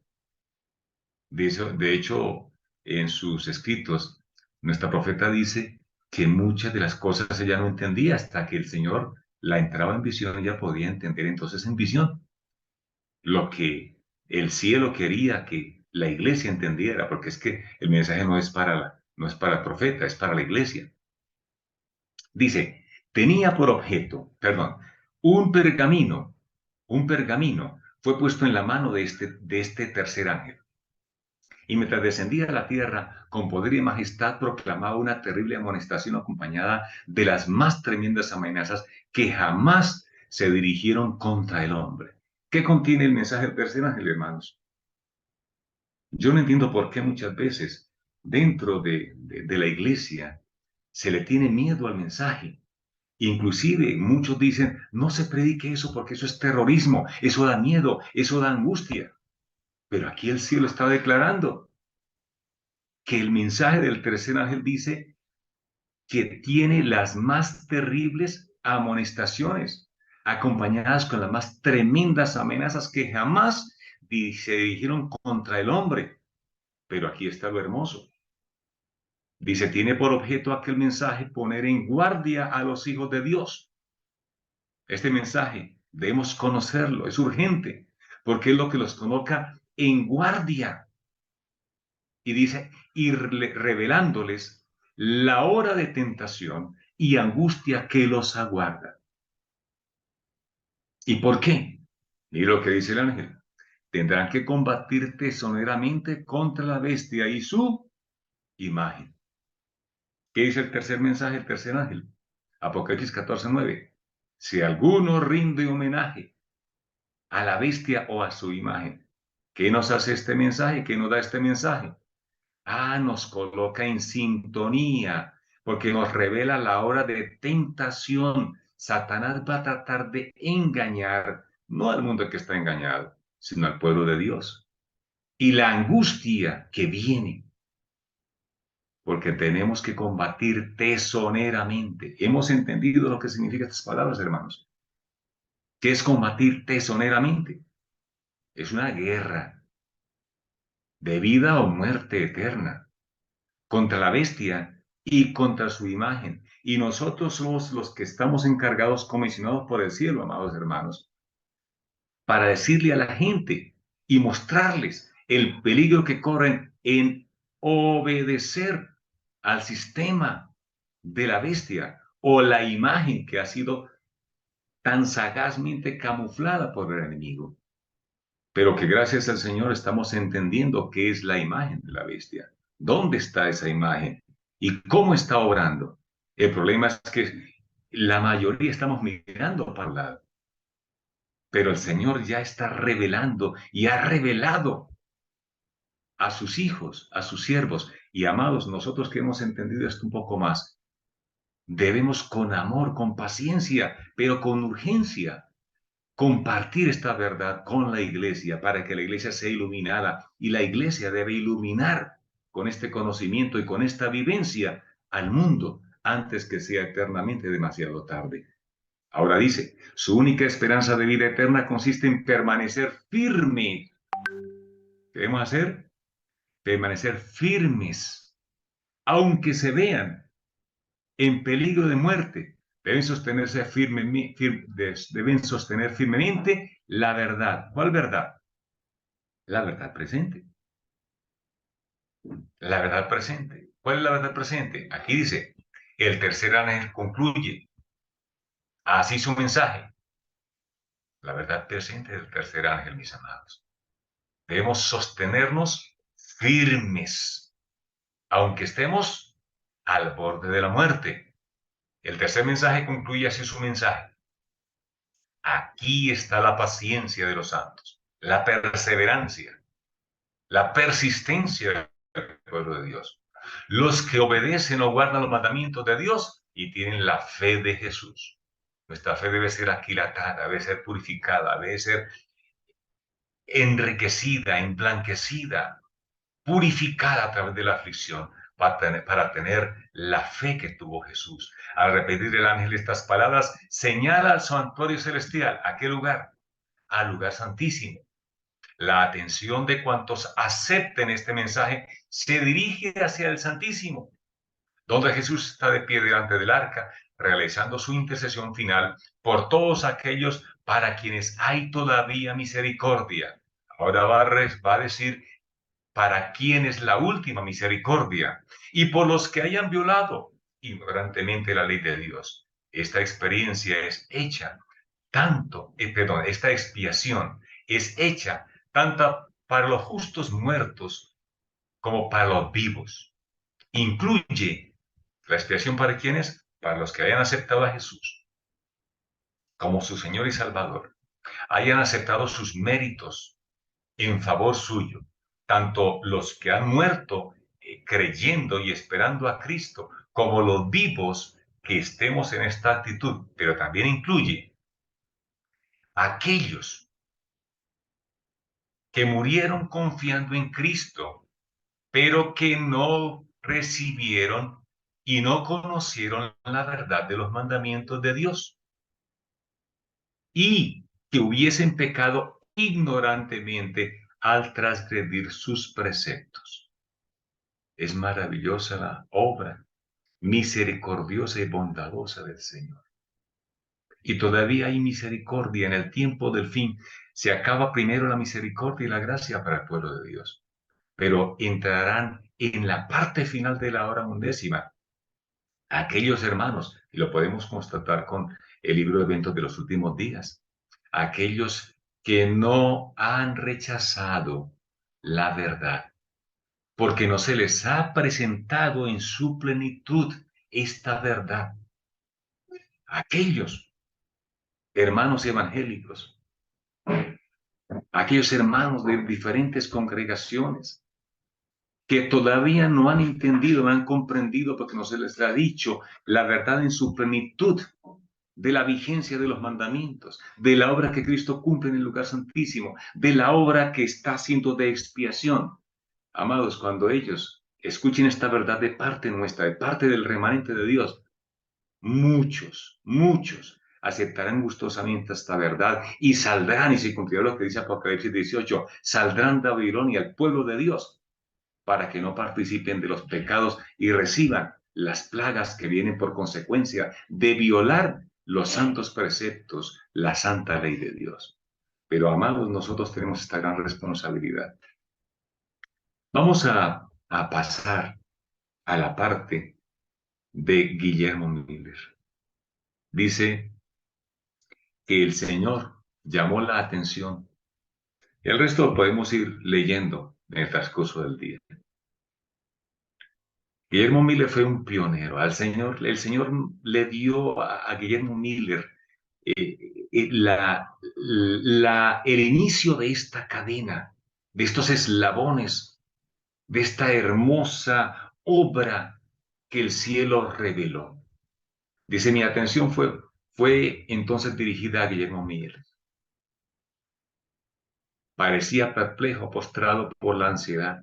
De hecho, en sus escritos, nuestra profeta dice que muchas de las cosas ella no entendía hasta que el Señor la entraba en visión, ella podía entender entonces en visión lo que el cielo quería que la iglesia entendiera, porque es que el mensaje no es para el profeta, es para la iglesia. Dice, tenía por objeto, perdón, un pergamino fue puesto en la mano de este tercer ángel. Y mientras descendía a la tierra, con poder y majestad proclamaba una terrible amonestación acompañada de las más tremendas amenazas que jamás se dirigieron contra el hombre. ¿Qué contiene el mensaje del tercer ángel, hermanos? Yo no entiendo por qué muchas veces dentro de la iglesia se le tiene miedo al mensaje. Inclusive muchos dicen, no se predique eso porque eso es terrorismo, eso da miedo, eso da angustia. Pero aquí el cielo está declarando que el mensaje del tercer ángel dice que tiene las más terribles amonestaciones, acompañadas con las más tremendas amenazas que jamás se dirigieron contra el hombre. Pero aquí está lo hermoso. Dice, tiene por objeto aquel mensaje poner en guardia a los hijos de Dios. Este mensaje debemos conocerlo, es urgente, porque es lo que los coloca en guardia. Y dice, y revelándoles la hora de tentación y angustia que los aguarda. ¿Y por qué? Y lo que dice el ángel, tendrán que combatir tesoneramente contra la bestia y su imagen. ¿Qué dice el tercer mensaje, el tercer ángel? Apocalipsis 14:9. Si alguno rinde homenaje a la bestia o a su imagen, ¿qué nos hace este mensaje? ¿Qué nos da este mensaje? Nos coloca en sintonía, porque nos revela la hora de tentación. Satanás va a tratar de engañar, no al mundo que está engañado, sino al pueblo de Dios. Y la angustia que viene, porque tenemos que combatir tesoneramente. ¿Hemos entendido lo que significan estas palabras, hermanos? ¿Qué es combatir tesoneramente? Es una guerra de vida o muerte eterna contra la bestia y contra su imagen. Y nosotros somos los que estamos encargados, comisionados por el cielo, amados hermanos, para decirle a la gente y mostrarles el peligro que corren en obedecer al sistema de la bestia o la imagen que ha sido tan sagazmente camuflada por el enemigo. Pero que gracias al Señor estamos entendiendo qué es la imagen de la bestia. ¿Dónde está esa imagen? ¿Y cómo está obrando? El problema es que la mayoría estamos mirando para un lado. Pero el Señor ya está revelando y ha revelado a sus hijos, a sus siervos. Y amados, nosotros que hemos entendido esto un poco más, debemos con amor, con paciencia, pero con urgencia, compartir esta verdad con la iglesia para que la iglesia sea iluminada y la iglesia debe iluminar con este conocimiento y con esta vivencia al mundo antes que sea eternamente demasiado tarde. Ahora dice, su única esperanza de vida eterna consiste en permanecer firme. ¿Qué debemos hacer? Permanecer firmes, aunque se vean en peligro de muerte. Deben deben sostener firmemente la verdad. ¿Cuál verdad? La verdad presente. La verdad presente. ¿Cuál es la verdad presente? Aquí dice, el tercer ángel concluye así su mensaje. La verdad presente del tercer ángel, mis amados. Debemos sostenernos firmes, aunque estemos al borde de la muerte. El tercer mensaje concluye así su mensaje. Aquí está la paciencia de los santos, la perseverancia, la persistencia del pueblo de Dios. Los que obedecen o guardan los mandamientos de Dios y tienen la fe de Jesús. Nuestra fe debe ser aquilatada, debe ser purificada, debe ser enriquecida, emblanquecida, purificada a través de la aflicción para tener la fe que tuvo Jesús. Al repetir el ángel estas palabras, señala al santuario celestial. ¿A qué lugar? Al lugar santísimo. La atención de cuantos acepten este mensaje se dirige hacia el Santísimo, donde Jesús está de pie delante del arca, realizando su intercesión final por todos aquellos para quienes hay todavía misericordia. Ahora va a decir para quienes la última misericordia y por los que hayan violado ignorantemente la ley de Dios. Esta experiencia es hecha esta expiación es hecha tanto para los justos muertos como para los vivos. Incluye la expiación para quienes, para los que hayan aceptado a Jesús como su Señor y Salvador, hayan aceptado sus méritos en favor suyo, tanto los que han muerto creyendo y esperando a Cristo, como los vivos que estemos en esta actitud, pero también incluye aquellos que murieron confiando en Cristo, pero que no recibieron y no conocieron la verdad de los mandamientos de Dios y que hubiesen pecado ignorantemente al transgredir sus preceptos. Es maravillosa la obra misericordiosa y bondadosa del Señor. Y todavía hay misericordia en el tiempo del fin. Se acaba primero la misericordia y la gracia para el pueblo de Dios, pero entrarán en la parte final de la hora undécima aquellos hermanos, y lo podemos constatar con el libro de eventos de los últimos días, aquellos que no han rechazado la verdad, porque no se les ha presentado en su plenitud esta verdad. Aquellos hermanos evangélicos, aquellos hermanos de diferentes congregaciones, que todavía no han entendido, no han comprendido, porque no se les ha dicho la verdad en su plenitud de la vigencia de los mandamientos, de la obra que Cristo cumple en el lugar santísimo, de la obra que está haciendo de expiación. Amados, cuando ellos escuchen esta verdad de parte nuestra, de parte del remanente de Dios, muchos aceptarán gustosamente esta verdad y saldrán, y se cumplirá lo que dice Apocalipsis 18, saldrán de Babilonia, el pueblo de Dios, para que no participen de los pecados y reciban las plagas que vienen por consecuencia de violar los santos preceptos, la santa ley de Dios. Pero, amados, nosotros tenemos esta gran responsabilidad. Vamos a pasar a la parte de Guillermo Miller. Dice que el Señor llamó la atención. Y el resto lo podemos ir leyendo en el transcurso del día. Guillermo Miller fue un pionero. El Señor le dio a Guillermo Miller el inicio de esta cadena, de estos eslabones, de esta hermosa obra que el cielo reveló. Dice, mi atención fue entonces dirigida a Guillermo Miller. Parecía perplejo, postrado por la ansiedad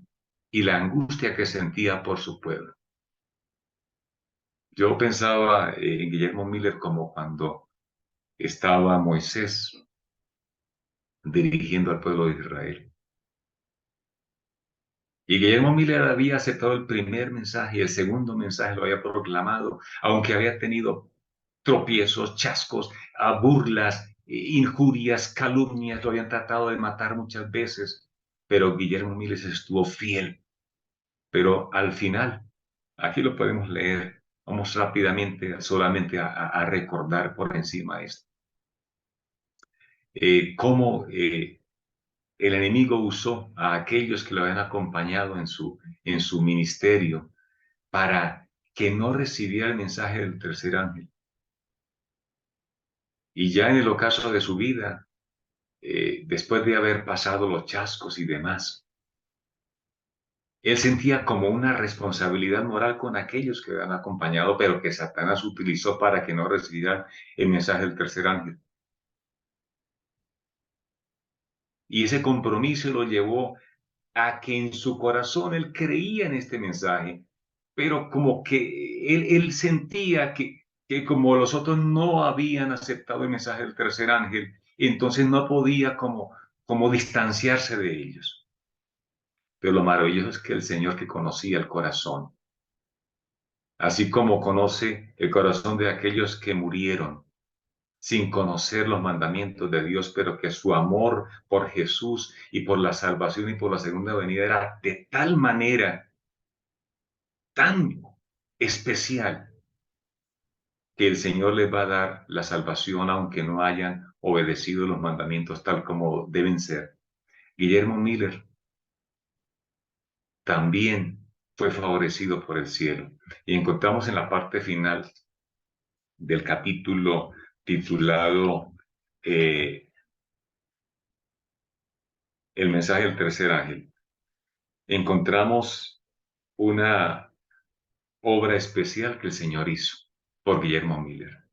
y la angustia que sentía por su pueblo. Yo pensaba en Guillermo Miller como cuando estaba Moisés dirigiendo al pueblo de Israel. Y Guillermo Miller había aceptado el primer mensaje y el segundo mensaje lo había proclamado, aunque había tenido tropiezos, chascos, burlas, injurias, calumnias, lo habían tratado de matar muchas veces, pero Guillermo Miller estuvo fiel. Pero al final, aquí lo podemos leer, vamos rápidamente solamente a recordar por encima esto, cómo el enemigo usó a aquellos que lo habían acompañado en su ministerio para que no recibiera el mensaje del tercer ángel. Y ya en el ocaso de su vida, después de haber pasado los chascos y demás, él sentía como una responsabilidad moral con aquellos que lo habían acompañado, pero que Satanás utilizó para que no recibieran el mensaje del tercer ángel. Y ese compromiso lo llevó a que en su corazón él creía en este mensaje, pero como que él sentía que como los otros no habían aceptado el mensaje del tercer ángel, entonces no podía como distanciarse de ellos. Pero lo maravilloso es que el Señor que conocía el corazón, así como conoce el corazón de aquellos que murieron sin conocer los mandamientos de Dios, pero que su amor por Jesús y por la salvación y por la segunda venida era de tal manera tan especial que el Señor les va a dar la salvación aunque no hayan obedecido los mandamientos tal como deben ser. Guillermo Miller también fue favorecido por el cielo. Y encontramos en la parte final del capítulo titulado El mensaje del tercer ángel, encontramos una obra especial que el Señor hizo por Guillermo Miller.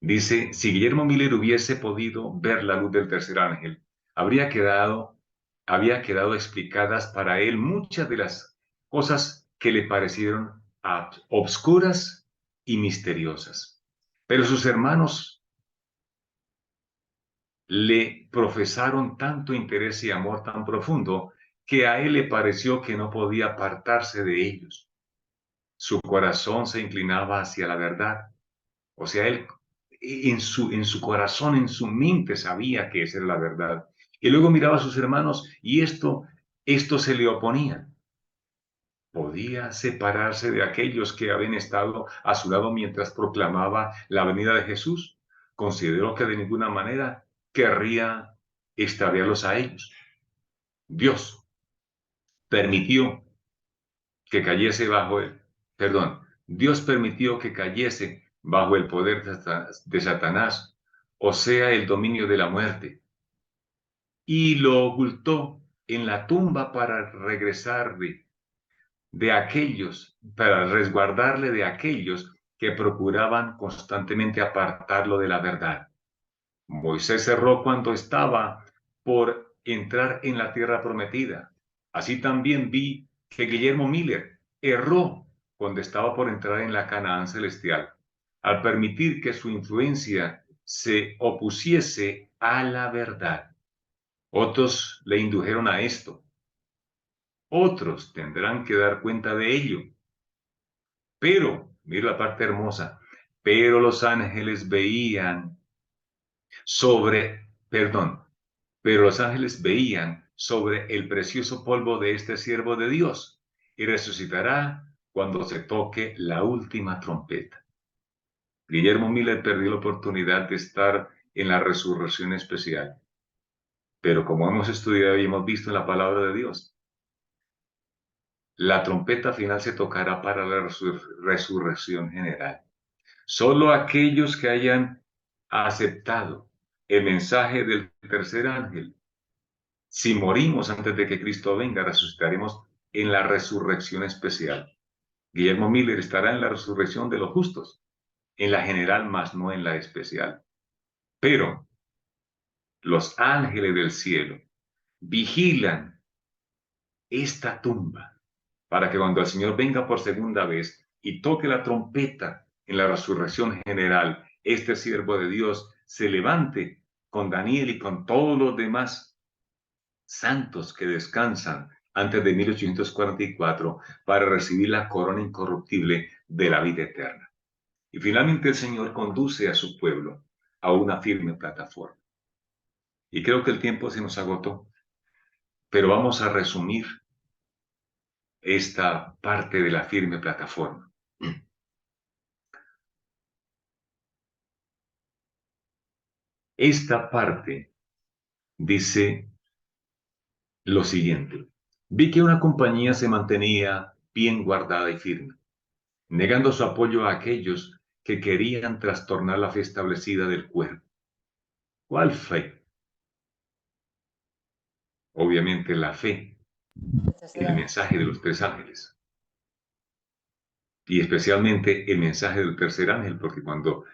Dice, si Guillermo Miller hubiese podido ver la luz del tercer ángel, había quedado explicadas para él muchas de las cosas que le parecieron obscuras y misteriosas. Pero sus hermanos le profesaron tanto interés y amor tan profundo que a él le pareció que no podía apartarse de ellos. Su corazón se inclinaba hacia la verdad. O sea, él en su corazón, en su mente sabía que esa era la verdad. Y luego miraba a sus hermanos y esto se le oponía. Podía separarse de aquellos que habían estado a su lado mientras proclamaba la venida de Jesús. Consideró que de ninguna manera querría extraviarlos a ellos. Dios permitió que cayese Dios permitió que cayese bajo el poder de Satanás, o sea, el dominio de la muerte, y lo ocultó en la tumba para regresarle de aquellos, para resguardarle de aquellos que procuraban constantemente apartarlo de la verdad. Moisés erró cuando estaba por entrar en la tierra prometida. Así también vi que Guillermo Miller erró cuando estaba por entrar en la Canaán celestial, al permitir que su influencia se opusiese a la verdad. Otros le indujeron a esto. Otros tendrán que dar cuenta de ello. Pero, mira la parte hermosa, pero los ángeles veían pero los ángeles veían sobre el precioso polvo de este siervo de Dios y resucitará cuando se toque la última trompeta. Guillermo Miller perdió la oportunidad de estar en la resurrección especial, pero como hemos estudiado y hemos visto en la palabra de Dios, la trompeta final se tocará para la resurrección general. Solo aquellos que hayan aceptado el mensaje del tercer ángel, si morimos antes de que Cristo venga, resucitaremos en la resurrección especial. Guillermo Miller estará en la resurrección de los justos, en la general, más no en la especial. Pero los ángeles del cielo vigilan esta tumba, para que cuando el Señor venga por segunda vez y toque la trompeta en la resurrección general, este siervo de Dios se levante con Daniel y con todos los demás santos que descansan antes de 1844 para recibir la corona incorruptible de la vida eterna. Y finalmente el Señor conduce a su pueblo a una firme plataforma. Y creo que el tiempo se nos agotó, pero vamos a resumir esta parte de la firme plataforma. Esta parte dice lo siguiente. Vi que una compañía se mantenía bien guardada y firme, negando su apoyo a aquellos que querían trastornar la fe establecida del cuerpo. ¿Cuál fe? Obviamente la fe en el mensaje de los tres ángeles. Y especialmente el mensaje del tercer ángel, porque cuando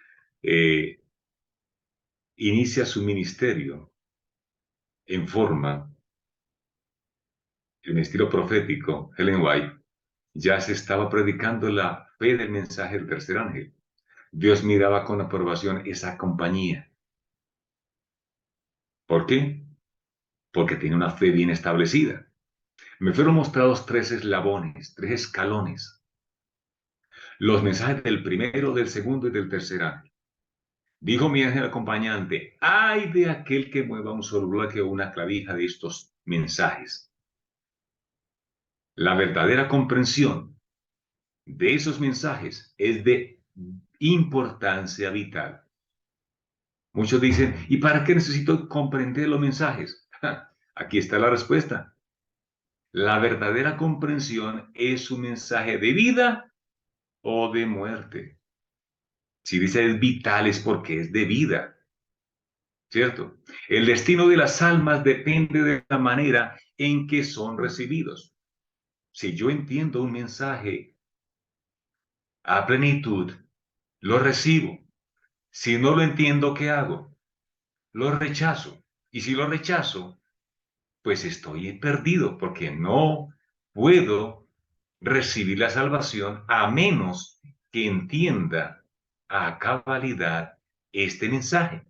eh, inicia su ministerio en forma, el estilo profético, Ellen White, ya se estaba predicando la fe del mensaje del tercer ángel. Dios miraba con aprobación esa compañía. ¿Por qué? Porque tiene una fe bien establecida. Me fueron mostrados tres eslabones, tres escalones. Los mensajes del primero, del segundo y del tercer ángel. Dijo mi ángel acompañante, ay de aquel que mueva un solo bloque o una clavija de estos mensajes. La verdadera comprensión de esos mensajes es de importancia vital. Muchos dicen, ¿y para qué necesito comprender los mensajes? Aquí está la respuesta. La verdadera comprensión es un mensaje de vida o de muerte. Si dice es vital es porque es de vida, ¿cierto? El destino de las almas depende de la manera en que son recibidos. Si yo entiendo un mensaje a plenitud, lo recibo. Si no lo entiendo, ¿qué hago? Lo rechazo. Y si lo rechazo, pues estoy perdido porque no puedo recibir la salvación a menos que entienda a cabalidad este mensaje.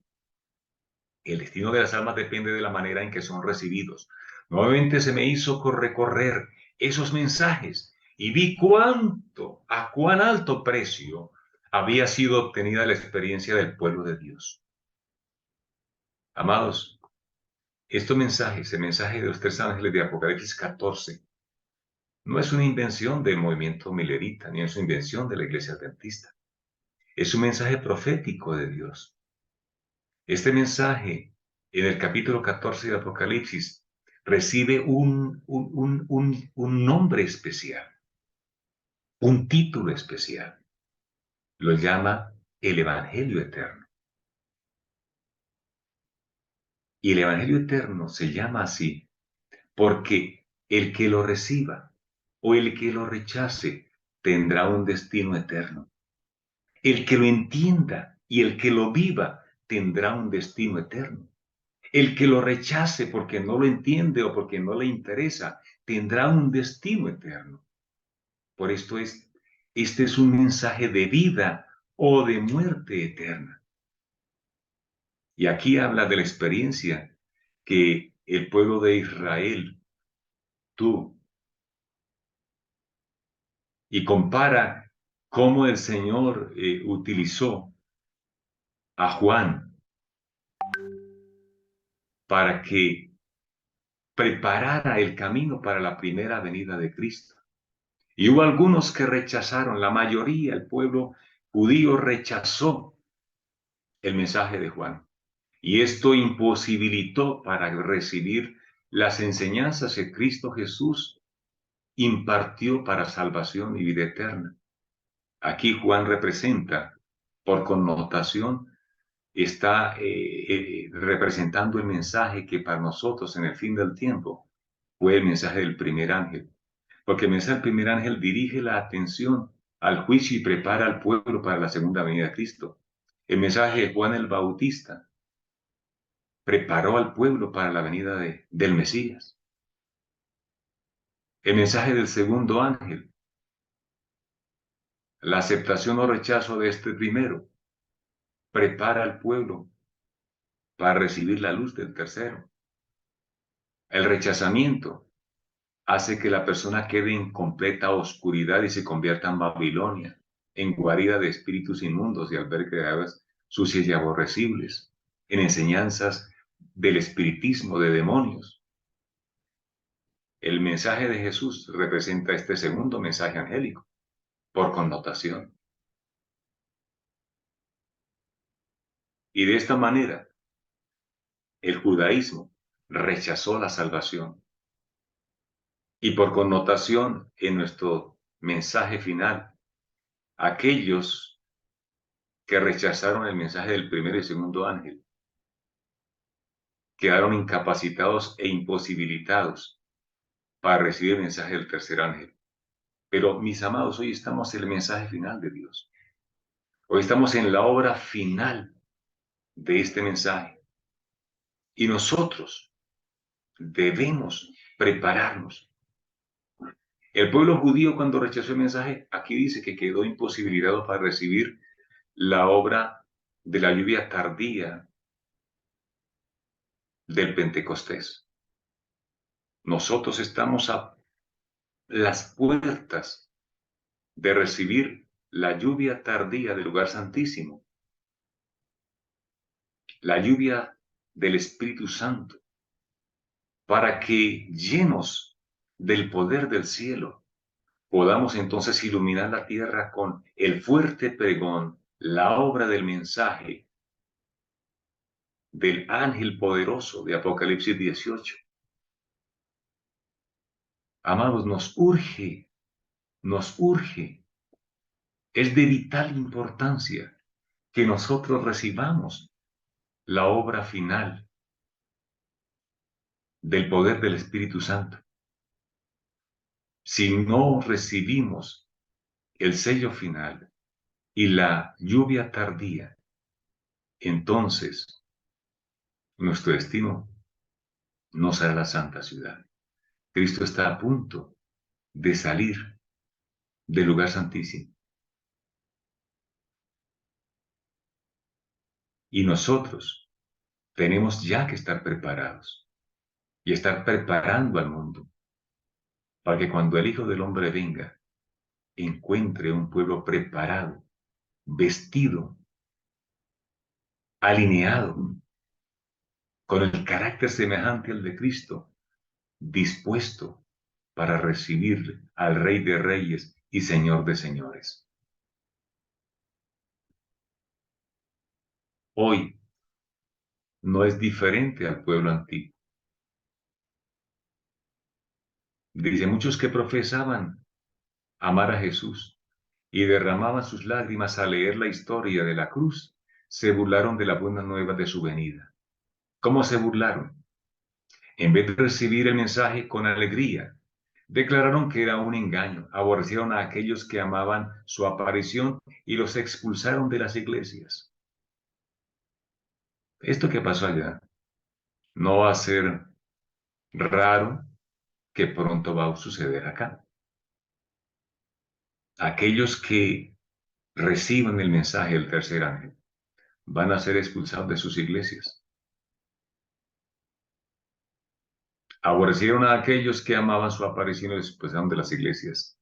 El destino de las almas depende de la manera en que son recibidos. Nuevamente se me hizo recorrer esos mensajes y vi a cuán alto precio había sido obtenida la experiencia del pueblo de Dios. Amados, estos mensajes, el mensaje de los tres ángeles de Apocalipsis 14, no es una invención del movimiento milerita, ni es una invención de la iglesia adventista. Es un mensaje profético de Dios. Este mensaje, en el capítulo 14 de Apocalipsis, recibe un nombre especial, un título especial. Lo llama el Evangelio Eterno. Y el Evangelio Eterno se llama así porque el que lo reciba o el que lo rechace tendrá un destino eterno. El que lo entienda y el que lo viva tendrá un destino eterno. El que lo rechace porque no lo entiende o porque no le interesa, tendrá un destino eterno. Por esto este es un mensaje de vida o de muerte eterna. Y aquí habla de la experiencia que el pueblo de Israel tuvo y compara cómo el Señor utilizó a Juan para que preparara el camino para la primera venida de Cristo. Y hubo algunos que rechazaron, la mayoría, el pueblo judío rechazó el mensaje de Juan. Y esto imposibilitó para recibir las enseñanzas que Cristo Jesús impartió para salvación y vida eterna. Aquí Juan representa, por connotación, está representando el mensaje que para nosotros en el fin del tiempo fue el mensaje del primer ángel. Porque el mensaje del primer ángel dirige la atención al juicio y prepara al pueblo para la segunda venida de Cristo. El mensaje de Juan el Bautista preparó al pueblo para la venida del Mesías. El mensaje del segundo ángel, la aceptación o rechazo de este primero, prepara al pueblo para recibir la luz del tercero. El rechazamiento hace que la persona quede en completa oscuridad y se convierta en Babilonia, en guarida de espíritus inmundos y albergue de aguas sucias y aborrecibles, en enseñanzas del espiritismo de demonios. El mensaje de Jesús representa este segundo mensaje angélico, por connotación. Y de esta manera, el judaísmo rechazó la salvación. Y por connotación, en nuestro mensaje final, aquellos que rechazaron el mensaje del primer y segundo ángel quedaron incapacitados e imposibilitados para recibir el mensaje del tercer ángel. Pero, mis amados, hoy estamos en el mensaje final de Dios. Hoy estamos en la obra final de este mensaje. Y nosotros debemos prepararnos. El pueblo judío, cuando rechazó el mensaje, aquí dice que quedó imposibilitado para recibir la obra de la lluvia tardía del Pentecostés. Nosotros estamos a las puertas de recibir la lluvia tardía del lugar santísimo, la lluvia del Espíritu Santo, para que llenos del poder del cielo, podamos entonces iluminar la tierra con el fuerte pregón, la obra del mensaje del ángel poderoso de Apocalipsis 18. Amados, nos urge, es de vital importancia que nosotros recibamos la obra final del poder del Espíritu Santo. Si no recibimos el sello final y la lluvia tardía, entonces nuestro destino no será la santa ciudad. Cristo está a punto de salir del lugar santísimo. Y nosotros tenemos ya que estar preparados y estar preparando al mundo para que cuando el Hijo del Hombre venga, encuentre un pueblo preparado, vestido, alineado, con el carácter semejante al de Cristo, dispuesto para recibir al Rey de Reyes y Señor de Señores. Hoy no es diferente al pueblo antiguo. Dice, muchos que profesaban amar a Jesús y derramaban sus lágrimas al leer la historia de la cruz, se burlaron de la buena nueva de su venida. ¿Cómo se burlaron? En vez de recibir el mensaje con alegría, declararon que era un engaño, aborrecieron a aquellos que amaban su aparición y los expulsaron de las iglesias. Esto que pasó allá no va a ser raro que pronto va a suceder acá. Aquellos que reciban el mensaje del tercer ángel van a ser expulsados de sus iglesias. Aborrecieron a aquellos que amaban su aparición y los expulsaron de las iglesias.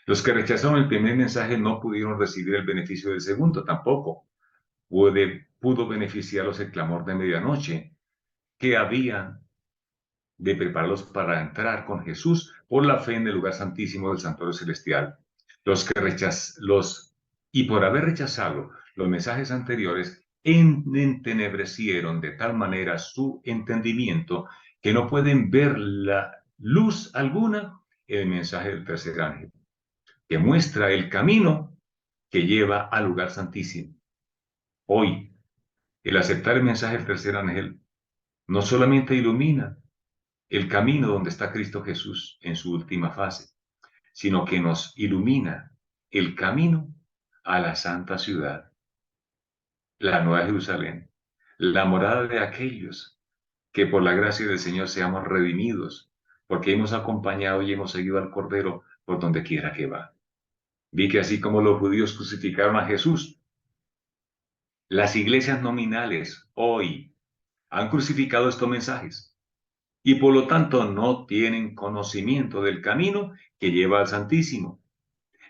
Los que rechazaron el primer mensaje no pudieron recibir el beneficio del segundo, tampoco pudo beneficiarlos el clamor de medianoche, que habían de prepararlos para entrar con Jesús por la fe en el lugar santísimo del santuario celestial. Y por haber rechazado los mensajes anteriores, entenebrecieron de tal manera su entendimiento que no pueden ver la luz alguna en el mensaje del tercer ángel, que muestra el camino que lleva al lugar santísimo. Hoy, el aceptar el mensaje del tercer ángel no solamente ilumina el camino donde está Cristo Jesús en su última fase, sino que nos ilumina el camino a la santa ciudad, la Nueva Jerusalén, la morada de aquellos que por la gracia del Señor seamos redimidos porque hemos acompañado y hemos seguido al Cordero por donde quiera que va. Vi que así como los judíos crucificaron a Jesús, las iglesias nominales hoy han crucificado estos mensajes y por lo tanto no tienen conocimiento del camino que lleva al Santísimo,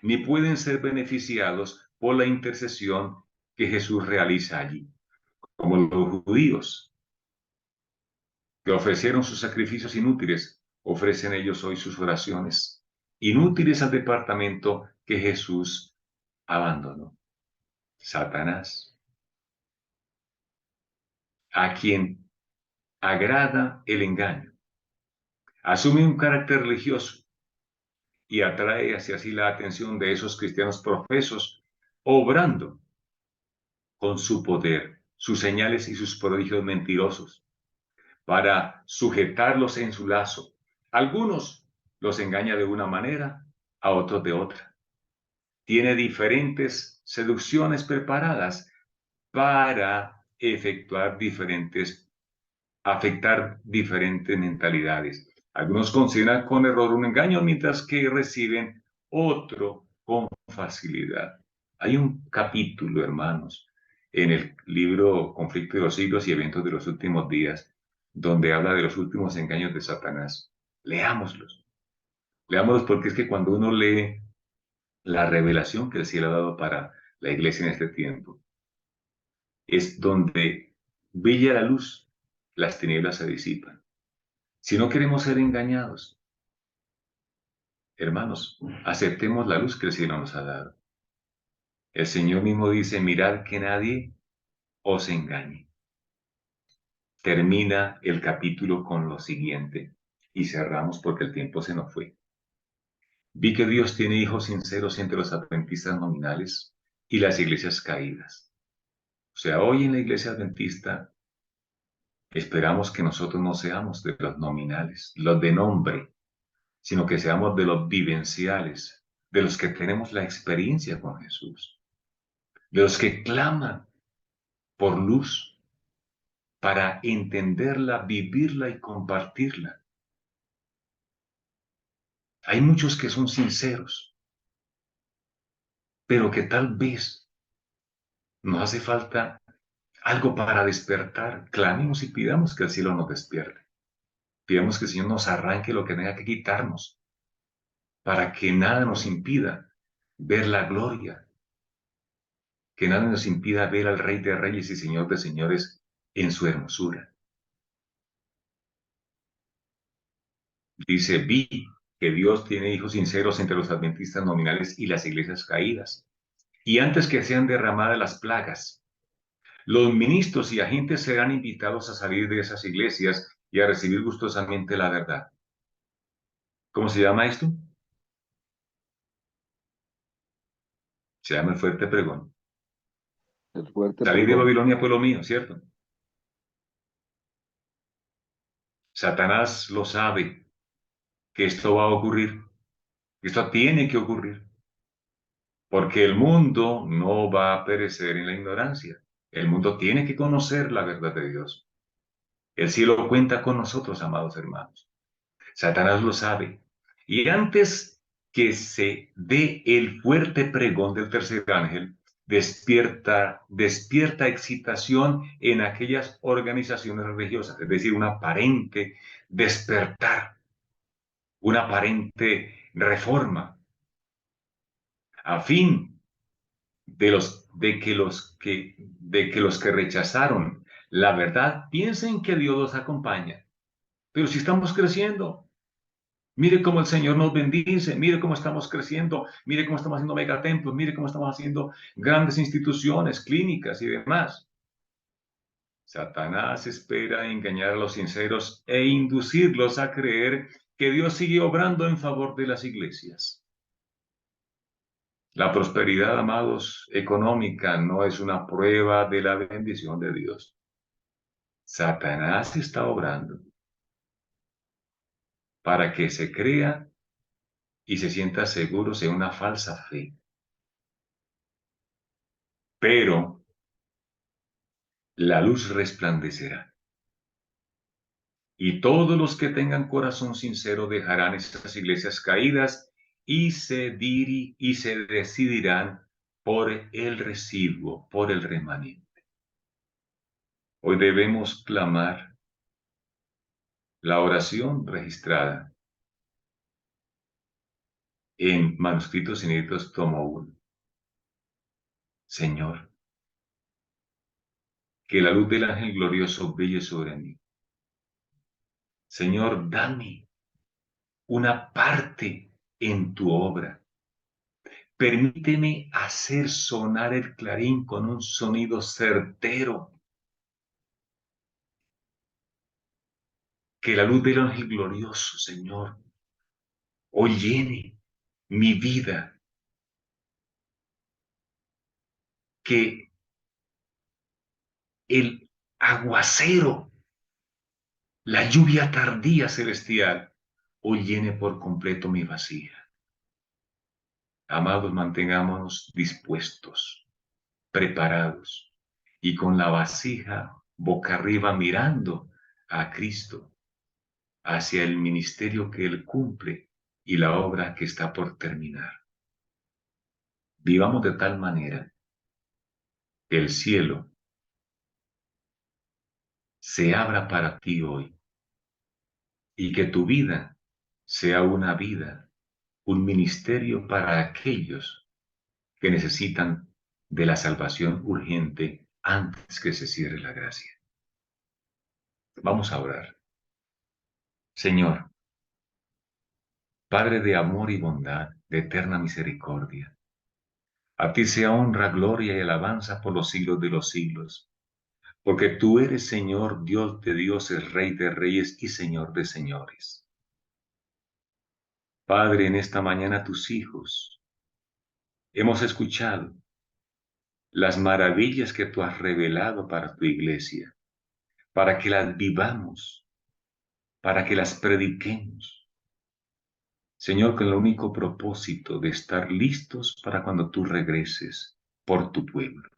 ni pueden ser beneficiados por la intercesión que Jesús realiza allí, como los judíos que ofrecieron sus sacrificios inútiles, ofrecen ellos hoy sus oraciones inútiles al departamento que Jesús abandonó. Satanás, a quien agrada el engaño, asume un carácter religioso y atrae hacia sí la atención de esos cristianos profesos, obrando con su poder, sus señales y sus prodigios mentirosos, para sujetarlos en su lazo. Algunos los engaña de una manera, a otros de otra. Tiene diferentes seducciones preparadas para afectar diferentes mentalidades. Algunos consideran con error un engaño, mientras que reciben otro con facilidad. Hay un capítulo, hermanos, en el libro Conflicto de los siglos y eventos de los últimos días, donde habla de los últimos engaños de Satanás. Leámoslos. Leámoslos porque es que cuando uno lee la revelación que el cielo ha dado para la iglesia en este tiempo, es donde brilla la luz, las tinieblas se disipan. Si no queremos ser engañados, hermanos, aceptemos la luz que el cielo nos ha dado. El Señor mismo dice, mirad que nadie os engañe. Termina el capítulo con lo siguiente y cerramos porque el tiempo se nos fue. Vi que Dios tiene hijos sinceros entre los adventistas nominales y las iglesias caídas. O sea, hoy en la iglesia adventista esperamos que nosotros no seamos de los nominales, los de nombre, sino que seamos de los vivenciales, de los que tenemos la experiencia con Jesús, de los que claman por luz para entenderla, vivirla y compartirla. Hay muchos que son sinceros, pero que tal vez nos hace falta algo para despertar. Clamemos y pidamos que el cielo nos despierte. Pidamos que el Señor nos arranque lo que tenga que quitarnos, para que nada nos impida ver la gloria, que nada nos impida ver al Rey de Reyes y Señor de Señores en su hermosura. Dice, vi que Dios tiene hijos sinceros entre los adventistas nominales y las iglesias caídas. Y antes que sean derramadas las plagas, los ministros y agentes serán invitados a salir de esas iglesias y a recibir gustosamente la verdad. ¿Cómo se llama esto? Se llama el fuerte pregón. El fuerte Salir de pregón. Babilonia, pueblo mío, ¿cierto? Satanás lo sabe que esto va a ocurrir, que esto tiene que ocurrir, porque el mundo no va a perecer en la ignorancia. El mundo tiene que conocer la verdad de Dios. El cielo cuenta con nosotros, amados hermanos. Satanás lo sabe. Y antes que se dé el fuerte pregón del tercer ángel, despierta excitación en aquellas organizaciones religiosas, es decir, un aparente despertar, una aparente reforma, a fin de que los que rechazaron la verdad piensen que Dios los acompaña. Pero si estamos creciendo, mire cómo el Señor nos bendice, mire cómo estamos creciendo, mire cómo estamos haciendo megatemplos, mire cómo estamos haciendo grandes instituciones, clínicas y demás. Satanás espera engañar a los sinceros e inducirlos a creer que Dios sigue obrando en favor de las iglesias. La prosperidad, amados, económica no es una prueba de la bendición de Dios. Satanás está obrando para que se crea y se sienta seguros en una falsa fe. Pero la luz resplandecerá Y todos los que tengan corazón sincero dejarán estas iglesias caídas y se decidirán por el residuo, por el remanente. Hoy debemos clamar la oración registrada en Manuscritos Inéditos, tomo 1. Señor, que la luz del ángel glorioso brille sobre mí. Señor, dame una parte en tu obra. Permíteme hacer sonar el clarín con un sonido certero. Que la luz del ángel glorioso, Señor, hoy llene mi vida. Que el aguacero, la lluvia tardía celestial, hoy llene por completo mi vasija. Amados, mantengámonos dispuestos, preparados y con la vasija boca arriba mirando a Cristo, hacia el ministerio que Él cumple y la obra que está por terminar. Vivamos de tal manera que el cielo se abra para ti hoy y que tu vida sea una vida, un ministerio para aquellos que necesitan de la salvación urgente antes que se cierre la gracia. Vamos a orar. Señor, Padre de amor y bondad, de eterna misericordia, a ti sea honra, gloria y alabanza por los siglos de los siglos, porque tú eres Señor, Dios de dioses, Rey de reyes y Señor de señores. Padre, en esta mañana tus hijos hemos escuchado las maravillas que tú has revelado para tu iglesia, para que las vivamos, para que las prediquemos. Señor, con el único propósito de estar listos para cuando tú regreses por tu pueblo.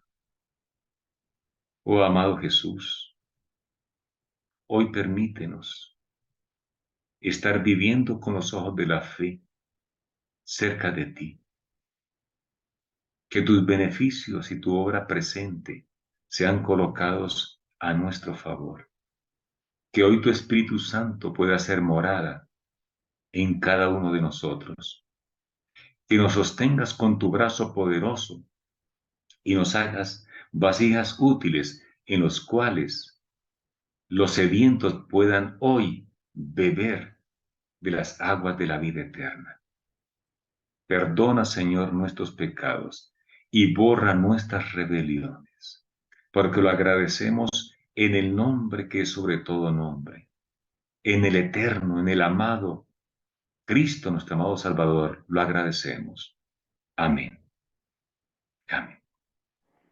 Oh amado Jesús, hoy permítenos estar viviendo con los ojos de la fe cerca de ti. Que tus beneficios y tu obra presente sean colocados a nuestro favor. Que hoy tu Espíritu Santo pueda ser morada en cada uno de nosotros. Que nos sostengas con tu brazo poderoso y nos hagas vasijas útiles en los cuales los sedientos puedan hoy beber de las aguas de la vida eterna. Perdona, Señor, nuestros pecados y borra nuestras rebeliones, porque lo agradecemos en el nombre que es sobre todo nombre, en el eterno, en el amado Cristo, nuestro amado Salvador, lo agradecemos. Amén. Amén.